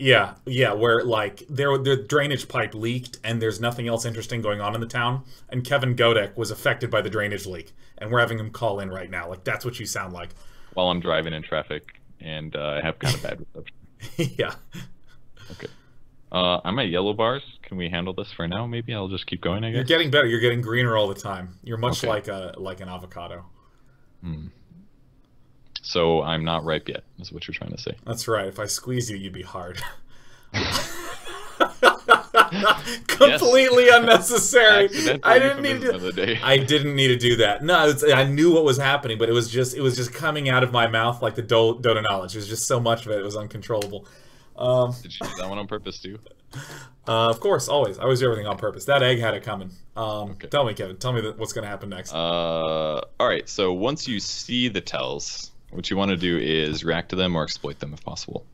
Where like the drainage pipe leaked and there's nothing else interesting going on in the town, and Kevin Godek was affected by the drainage leak, and we're having him call in right now. Like that's what you sound like. While I'm driving in traffic. And I have kind of bad reception. Yeah. Okay. I'm at yellow bars. Can we handle this for now? Maybe I'll just keep going, I guess. You're getting better. You're getting greener all the time. You're much like an avocado. So I'm not ripe yet, is what you're trying to say. That's right. If I squeeze you, you'd be hard. Completely unnecessary. I didn't need to. I didn't need to do that. No, I knew what was happening, but it was just coming out of my mouth like the Dota knowledge. It was just so much of it; it was uncontrollable. Did you do that one on purpose too? Of course, always. I always do everything on purpose. That egg had it coming. Tell me, Kevin. Tell me what's going to happen next. All right. So once you see the tells, what you want to do is react to them or exploit them if possible.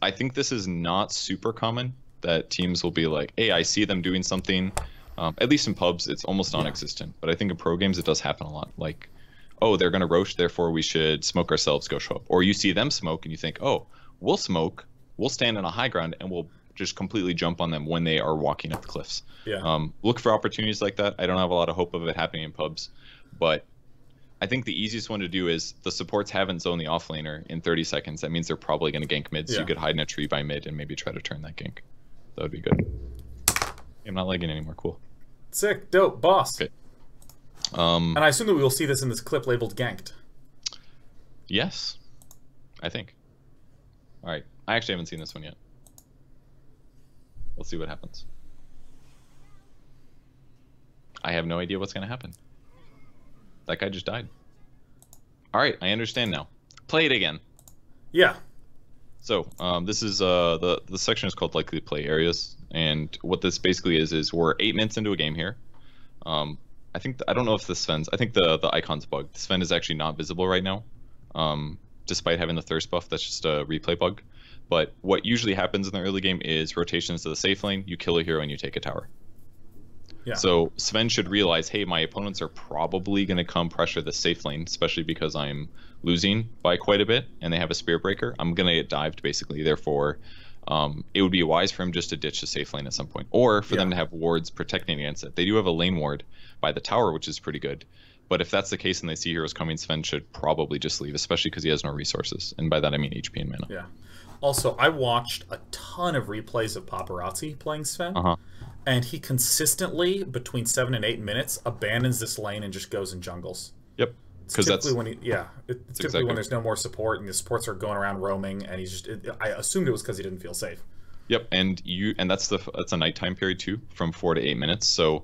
I think this is not super common that teams will be like, hey, I see them doing something. At least in pubs, it's almost non-existent. But I think in pro games, it does happen a lot. Like, oh, they're going to roach, therefore we should smoke ourselves, go show up. Or you see them smoke and you think, oh, we'll smoke, we'll stand on a high ground, and we'll just completely jump on them when they are walking up the cliffs. Look for opportunities like that. I don't have a lot of hope of it happening in pubs. But I think the easiest one to do is the supports haven't zoned the offlaner in 30 seconds. That means they're probably going to gank mid, so you could hide in a tree by mid and maybe try to turn that gank. That would be good. I'm not lagging anymore. Cool. Sick. Dope. Boss. Okay. And I assume that we will see this in this clip labeled ganked. Yes. I think. All right. I actually haven't seen this one yet. Let's see what happens. I have no idea what's going to happen. That guy just died. All right, I understand now. Play it again. Yeah. So this is the section is called likely play areas, and what this basically is we're 8 minutes into a game here. I think I don't know if the Sven's. I think the icon's bugged. The Sven is actually not visible right now, despite having the thirst buff. That's just a replay bug. But what usually happens in the early game is rotations to the safe lane. You kill a hero and you take a tower. Yeah. So Sven should realize, hey, my opponents are probably going to come pressure the safe lane, especially because I'm losing by quite a bit, and they have a Spear Breaker. I'm going to get dived, basically. Therefore, it would be wise for him just to ditch the safe lane at some point, or for them to have wards protecting against it. They do have a lane ward by the tower, which is pretty good. But if that's the case and they see heroes coming, Sven should probably just leave, especially because he has no resources. And by that I mean HP and mana. Yeah. Also, I watched a ton of replays of Paparazzi playing Sven, and he consistently, between 7 and 8 minutes, abandons this lane and just goes and jungles. Yep. Because that's when he, it's typically when there's no more support and the supports are going around roaming, and he's just. I assumed it was because he didn't feel safe. Yep, and that's a nighttime period too, from 4 to 8 minutes. So,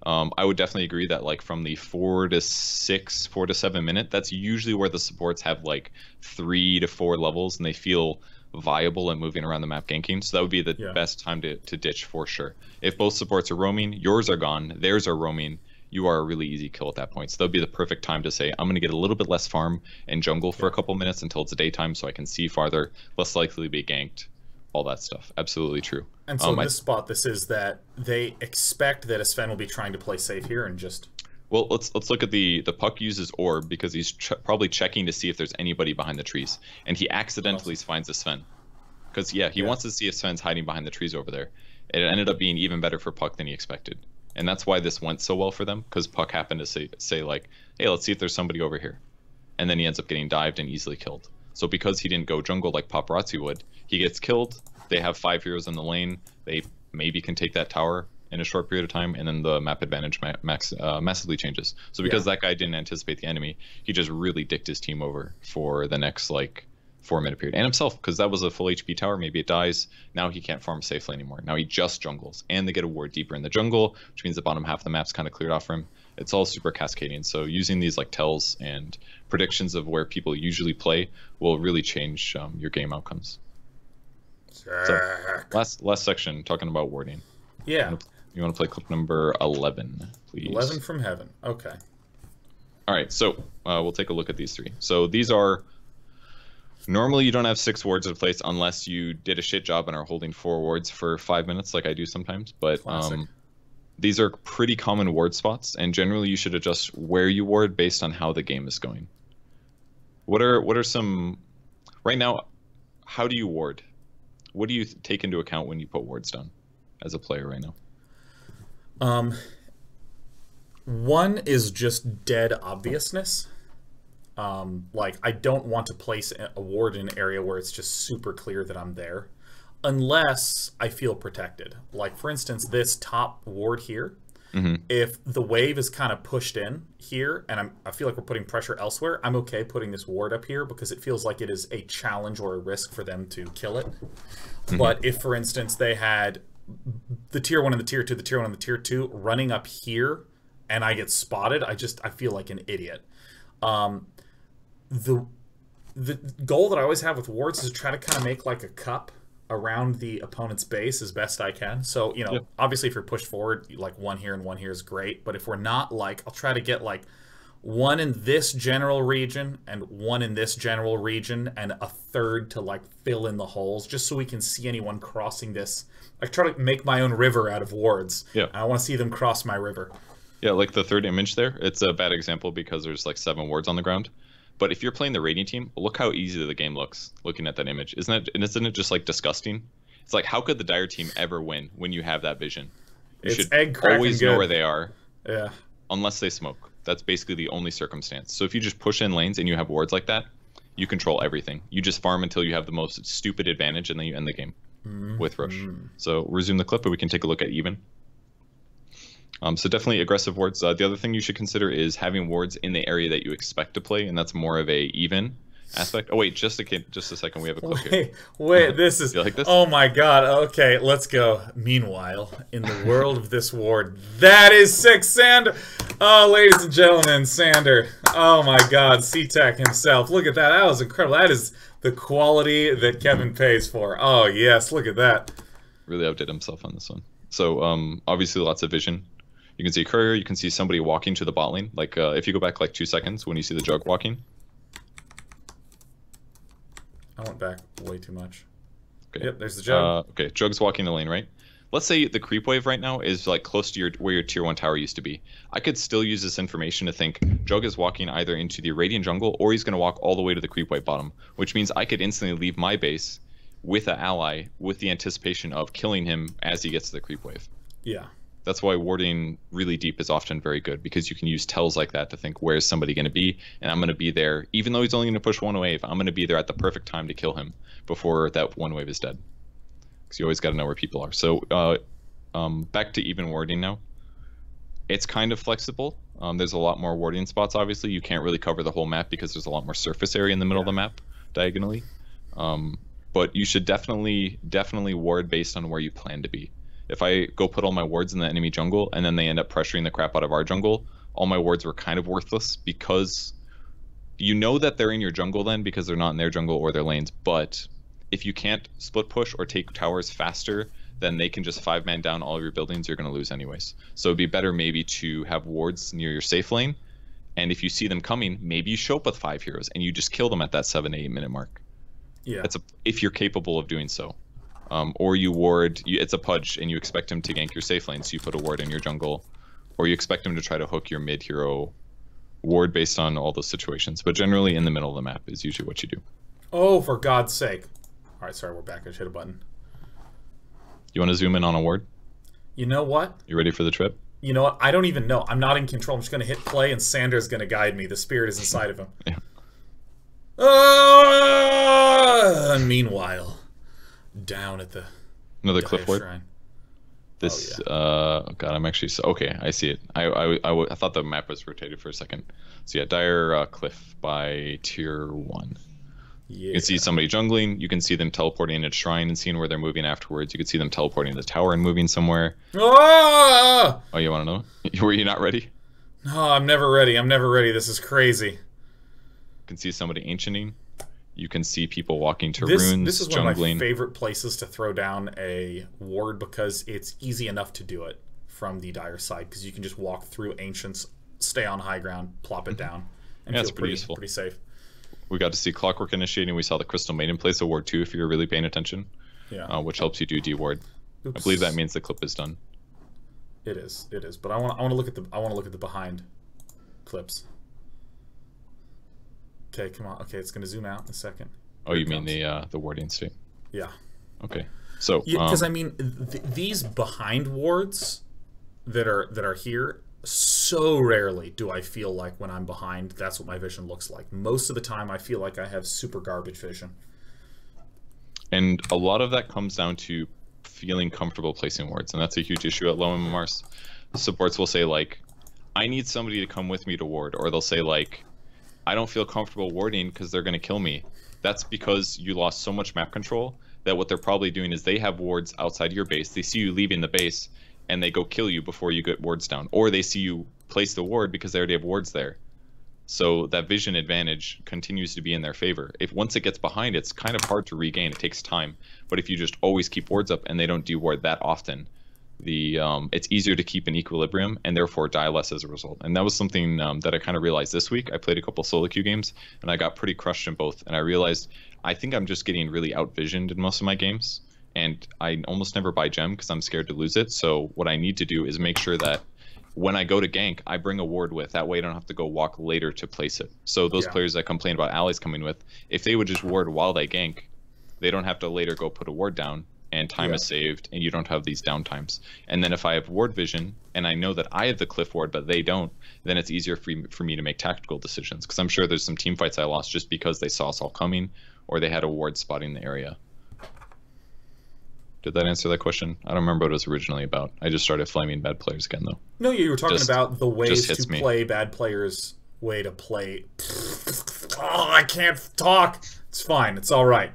I would definitely agree that like from the 4 to 7 minute, that's usually where the supports have like 3 to 4 levels and they feel viable and moving around the map ganking. So that would be the best time to ditch for sure. If both supports are roaming, yours are gone, theirs are roaming. You are a really easy kill at that point. So that would be the perfect time to say, I'm going to get a little bit less farm and jungle for a couple minutes until it's daytime so I can see farther, less likely to be ganked, all that stuff. Absolutely true. And so in this spot, this is that they expect that a Sven will be trying to play safe here and just... Well, let's look at the Puck uses orb because he's probably checking to see if there's anybody behind the trees. And he accidentally finds a Sven. Because, he wants to see if Sven's hiding behind the trees over there. It ended up being even better for Puck than he expected. And that's why this went so well for them, because Puck happened to say like, hey, let's see if there's somebody over here. And then he ends up getting dived and easily killed. So because he didn't go jungle like Paparazzi would, he gets killed, they have 5 heroes in the lane, they maybe can take that tower in a short period of time, and then the map advantage massively changes. So because that guy didn't anticipate the enemy, he just really dicked his team over for the next like 4-minute period, and himself, because that was a full HP tower. Maybe it dies. Now he can't farm safely anymore. Now he just jungles, and they get a ward deeper in the jungle, which means the bottom half of the map's kind of cleared off for him. It's all super cascading. So using these like tells and predictions of where people usually play will really change your game outcomes. So, last section talking about warding. Yeah. You want to play clip number 11, please? 11 from heaven. Okay. All right. So we'll take a look at these 3. So these are. Normally, you don't have 6 wards in place unless you did a shit job and are holding 4 wards for 5 minutes, like I do sometimes. But these are pretty common ward spots, and generally, you should adjust where you ward based on how the game is going. What are some right now? How do you ward? What do you take into account when you put wards down as a player right now? One is just dead obviousness. Like, I don't want to place a ward in an area where it's just super clear that I'm there, unless I feel protected. Like, for instance, this top ward here, if the wave is kind of pushed in here, and I feel like we're putting pressure elsewhere, I'm okay putting this ward up here because it feels like it is a challenge or a risk for them to kill it. But if, for instance, they had the tier 1 and the tier 2, the tier 1 and the tier 2 running up here, and I get spotted, I feel like an idiot. The goal that I always have with wards is to try to kind of make like a cup around the opponent's base as best I can. So, obviously if you're pushed forward, like 1 here and 1 here is great. But if we're not, like, I'll try to get like 1 in this general region and 1 in this general region and a third to like fill in the holes just so we can see anyone crossing this. I try to make my own river out of wards. Yeah. I want to see them cross my river. Yeah, like the third image there, it's a bad example because there's like 7 wards on the ground. But if you're playing the Radiant team, look how easy the game looks looking at that image. Isn't it just like disgusting? It's like, how could the Dire team ever win when you have that vision? You should always know where they are. Yeah. Unless they smoke. That's basically the only circumstance. So if you just push in lanes and you have wards like that, you control everything. You just farm until you have the most stupid advantage, and then you end the game with Rush. So resume the clip, and we can take a look at even. So definitely aggressive wards. The other thing you should consider is having wards in the area that you expect to play, and that's more of a even aspect. Oh wait, just a second. We have a clip here. Wait, this is. You like this? Oh my god. Okay, let's go. Meanwhile, in the world of this ward, that is sick, Sander. Oh, ladies and gentlemen, Sander. Oh my god, C-Tech himself. Look at that. That was incredible. That is the quality that Kevin pays for. Oh yes, look at that. Really outdid himself on this one. So obviously lots of vision. You can see a courier, you can see somebody walking to the bot lane. Like, if you go back like 2 seconds when you see the Jug walking. I went back way too much. Okay. Yep, there's the Jug. Okay, Jug's walking the lane, right? Let's say the creep wave right now is like close to where your tier 1 tower used to be. I could still use this information to think Jug is walking either into the Radiant jungle or he's going to walk all the way to the creep wave bottom, which means I could instantly leave my base, with an ally with the anticipation of killing him as he gets to the creep wave. Yeah. That's why warding really deep is often very good, because you can use tells like that to think, where's somebody going to be? And I'm going to be there, even though he's only going to push one wave, I'm going to be there at the perfect time to kill him before that one wave is dead. Because you always got to know where people are. So back to even warding now. It's kind of flexible. There's a lot more warding spots, obviously. You can't really cover the whole map because there's a lot more surface area in the middle of the map, diagonally. But you should definitely ward based on where you plan to be. If I go put all my wards in the enemy jungle and then they end up pressuring the crap out of our jungle, all my wards were kind of worthless, because you know that they're in your jungle then because they're not in their jungle or their lanes. But if you can't split push or take towers faster, then they can just 5-man down all of your buildings. You're going to lose anyways. So it'd be better maybe to have wards near your safe lane. And if you see them coming, maybe you show up with 5 heroes and you just kill them at that 7-8 minute mark. Yeah. If you're capable of doing so. Or you ward, it's a Purge, and you expect him to gank your safe lane, so you put a ward in your jungle. Or you expect him to try to hook your mid hero, ward based on all those situations. But generally, in the middle of the map is usually what you do. Oh, for God's sake. Alright, sorry, we're back. I just hit a button. You want to zoom in on a ward? You know what? You ready for the trip? You know what? I don't even know. I'm not in control. I'm just going to hit play, and Sander's going to guide me. The spirit is inside of him. Yeah. And meanwhile, down at the Another cliff ward. shrine. This, God, I'm actually okay. I see it. I thought the map was rotated for a second. So yeah, Dire Cliff by tier 1. Yeah. You can see somebody jungling. You can see them teleporting at shrine and seeing where they're moving afterwards. You can see them teleporting to the tower and moving somewhere. Ah! Oh, you want to know? Were you not ready? No, I'm never ready. I'm never ready. This is crazy. You can see somebody ancienting. You can see people walking to runes, This is jungling. one of my favorite places to throw down a ward, because it's easy enough to do it from the Dire side, because you can just walk through ancients, stay on high ground, plop it down, and Yeah, feel it's pretty useful. Pretty safe. We got to see Clockwork initiating. We saw the Crystal Maiden place a ward too, if you were really paying attention. Yeah. Which helps you do D-ward. I believe that means the clip is done. It is. It is. But I want to look at the behind clips. Okay, come on. Okay, it's going to zoom out in a second. Oh, you mean the warding state? Yeah. Okay. So because I mean these behind wards that are here, so rarely do I feel like when I'm behind that's what my vision looks like. Most of the time I feel like I have super garbage vision. And a lot of that comes down to feeling comfortable placing wards, and that's a huge issue at low MMRs. Supports will say like, I need somebody to come with me to ward, or they'll say like, I don't feel comfortable warding because they're going to kill me. That's because you lost so much map control that what they're probably doing is they have wards outside your base. They see you leaving the base and they go kill you before you get wards down. Or they see you place the ward because they already have wards there. So that vision advantage continues to be in their favor. If once it gets behind, it's kind of hard to regain. It takes time. But if you just always keep wards up and they don't de-ward that often, it's easier to keep an equilibrium and therefore die less as a result. And that was something that I kind of realized this week. I played a couple solo queue games and I got pretty crushed in both. And I realized I think I'm just getting really out-visioned in most of my games. And I almost never buy gem because I'm scared to lose it. So what I need to do is make sure that when I go to gank, I bring a ward with. That way I don't have to go walk later to place it. So those players that complain about allies coming with, if they would just ward while they gank, they don't have to later go put a ward down. And time is saved, and you don't have these downtimes. And then if I have ward vision, and I know that I have the cliff ward, but they don't, then it's easier for me to make tactical decisions. Because I'm sure there's some team fights I lost just because they saw us all coming, or they had a ward spotting the area. Did that answer that question? I don't remember what it was originally about. I just started flaming bad players again, though. No, you were talking about the ways to me. play bad players, way to play... Oh, I can't talk! It's fine, it's alright.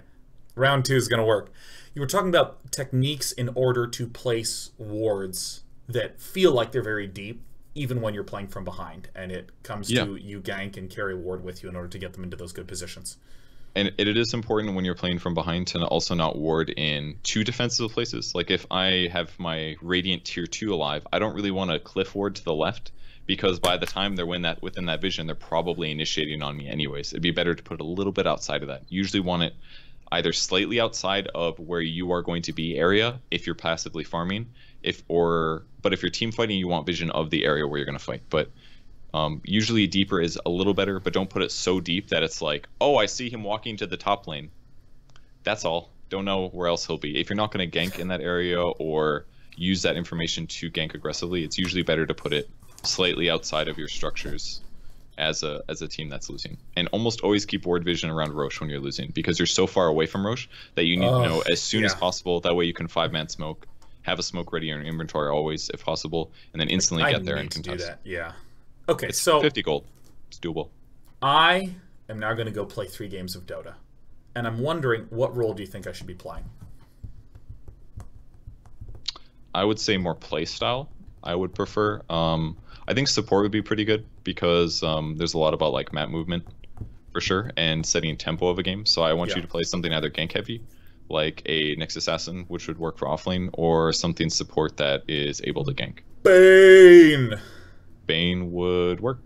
Round 2 is going to work. You were talking about techniques in order to place wards that feel like they're very deep, even when you're playing from behind, and it comes to you gank and carry ward with you in order to get them into those good positions. And it is important when you're playing from behind to also not ward in too defensive places. Like if I have my Radiant tier 2 alive, I don't really want to cliff ward to the left, because by the time they're within that vision, they're probably initiating on me anyways. It'd be better to put it a little bit outside of that. Usually want it either slightly outside of where you are going to be area if you're passively farming, but if you're team fighting, you want vision of the area where you're going to fight. But usually deeper is a little better, but don't put it so deep that it's like, oh, I see him walking to the top lane. That's all. Don't know where else he'll be. If you're not going to gank in that area or use that information to gank aggressively, it's usually better to put it slightly outside of your structures as a team that's losing. And almost always keep ward vision around Roche when you're losing, because you're so far away from Roche that you need to know as soon as possible. That way you can 5-man smoke, have a smoke ready in your inventory always if possible, and then instantly get there and contest. Do that. Yeah. Okay, it's so 50 gold. It's doable. I am now going to go play 3 games of Dota. And I'm wondering, what role do you think I should be playing? I would say more play style. I would prefer. I think support would be pretty good because there's a lot about like map movement for sure and setting tempo of a game. So I want you to play something either gank heavy, like a Nyx Assassin, which would work for offlane, or something support that is able to gank. Bane! Bane would work.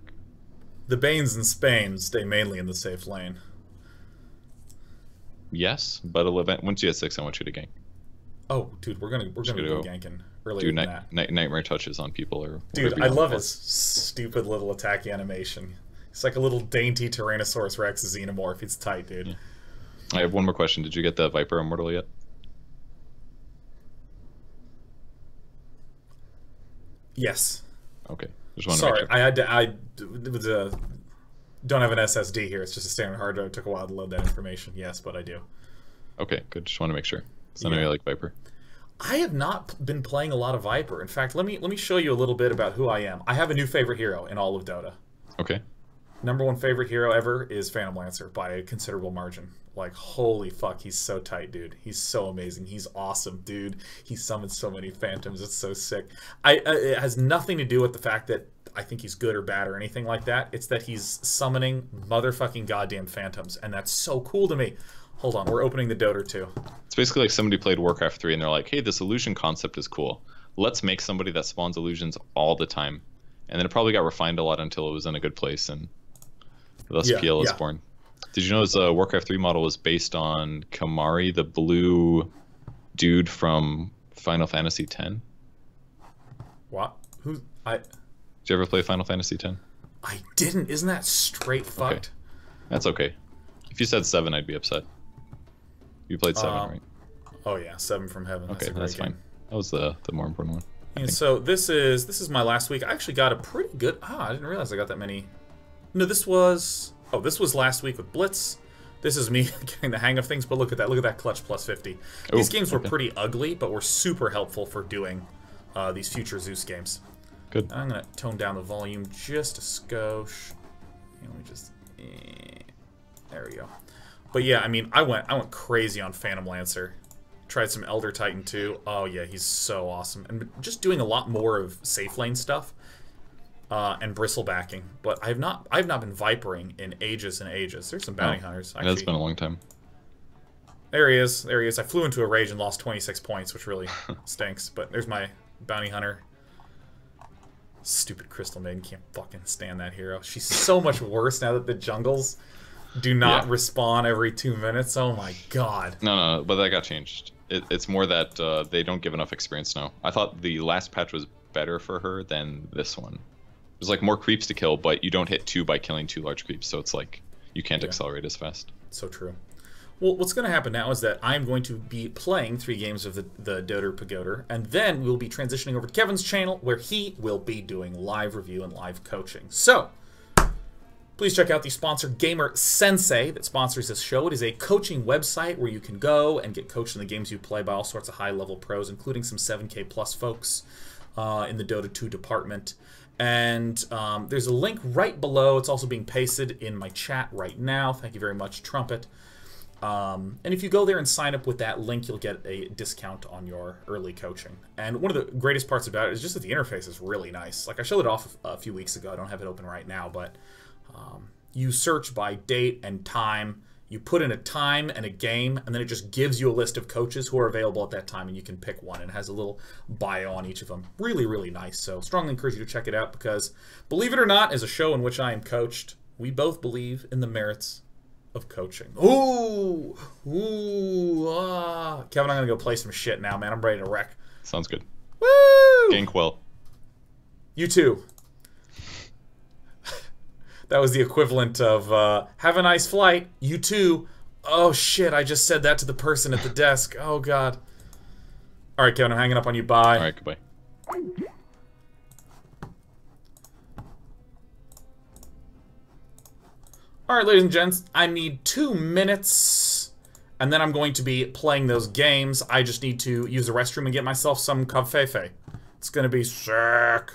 The Banes in Spain stay mainly in the safe lane. Yes, but once you get 6, I want you to gank. Oh, dude, we're gonna go ganking earlier than that. Nightmare touches on people, or dude, I love his stupid little attack animation. It's like a little dainty Tyrannosaurus Rex xenomorph. It's tight, dude. Yeah. I have one more question. Did you get the Viper Immortal yet? Yes. Okay. Just wanted Sorry, to make sure. I don't have an SSD here. It's just a standard hard drive. It took a while to load that information. Yes, but I do. Okay, good. Just want to make sure. So I know you like Viper. I have not been playing a lot of Viper. In fact, let me show you a little bit about who I am. I have a new favorite hero in all of Dota. Okay. #1 favorite hero ever is Phantom Lancer by a considerable margin. Like, holy fuck, he's so tight, dude. He's so amazing. He's awesome, dude. He summons so many phantoms. It's so sick. It has nothing to do with the fact that I think he's good or bad or anything like that. It's that he's summoning motherfucking goddamn phantoms, and that's so cool to me. Hold on, we're opening the Dota 2. It's basically like somebody played Warcraft 3 and they're like, hey, this illusion concept is cool. Let's make somebody that spawns illusions all the time. And then it probably got refined a lot until it was in a good place, and thus PL is born. Did you know his Warcraft 3 model was based on Kamari, the blue dude from Final Fantasy X? What? Did you ever play Final Fantasy X? I didn't. Isn't that straight fucked? Okay. That's okay. If you said 7, I'd be upset. You played 7, right? Oh yeah, 7 from Heaven. Okay, that's fine. That was the more important one. And so this is my last week. I actually got a pretty good. I didn't realize I got that many. No, this was last week with Blitz. This is me getting the hang of things. But look at that! Look at that clutch plus 50. These games were pretty ugly, but were super helpful for doing these future Zeus games. Good. I'm gonna tone down the volume just a skosh. Let me just. There we go. But yeah, I mean, I went crazy on Phantom Lancer. Tried some Elder Titan too. Oh yeah, he's so awesome. And just doing a lot more of safe lane stuff and bristlebacking. But I've not been vipering in ages and ages. There's some bounty hunters. Actually. That's been a long time. There he is. There he is. I flew into a rage and lost 26 points, which really stinks. But there's my bounty hunter. Stupid Crystal Maiden, can't fucking stand that hero. She's so much worse now that the jungles do not respawn every 2 minutes. Oh my god. No, but that got changed. It's more that they don't give enough experience now. I thought the last patch was better for her than this one. There's like more creeps to kill, but you don't hit 2 by killing 2 large creeps, so it's like you can't accelerate as fast. So true. Well, what's going to happen now is that I'm going to be playing 3 games of the Dota Pagoda, and then we'll be transitioning over to Kevin's channel, where he will be doing live review and live coaching. So, please check out the sponsor, Gamer Sensei, that sponsors this show. It is a coaching website where you can go and get coached in the games you play by all sorts of high-level pros, including some 7K plus folks in the Dota 2 department. And there's a link right below. It's also being pasted in my chat right now. Thank you very much, Trumpet. And if you go there and sign up with that link, you'll get a discount on your early coaching. And one of the greatest parts about it is just that the interface is really nice. Like, I showed it off a few weeks ago. I don't have it open right now, but you search by date and time. You put in a time and a game, and then it just gives you a list of coaches who are available at that time, and you can pick one. And it has a little bio on each of them. Really, really nice. So strongly encourage you to check it out because, believe it or not, as a show in which I am coached, we both believe in the merits of coaching. Ooh! Kevin, I'm going to go play some shit now, man. I'm ready to wreck. Sounds good. Woo! Gank well. You too. That was the equivalent of have a nice flight. You too. Oh shit, I just said that to the person at the desk. Oh god. Alright, Kevin, I'm hanging up on you. Bye. Alright, goodbye. Alright, ladies and gents, I need 2 minutes, and then I'm going to be playing those games. I just need to use the restroom and get myself some covfefe. It's gonna be sick.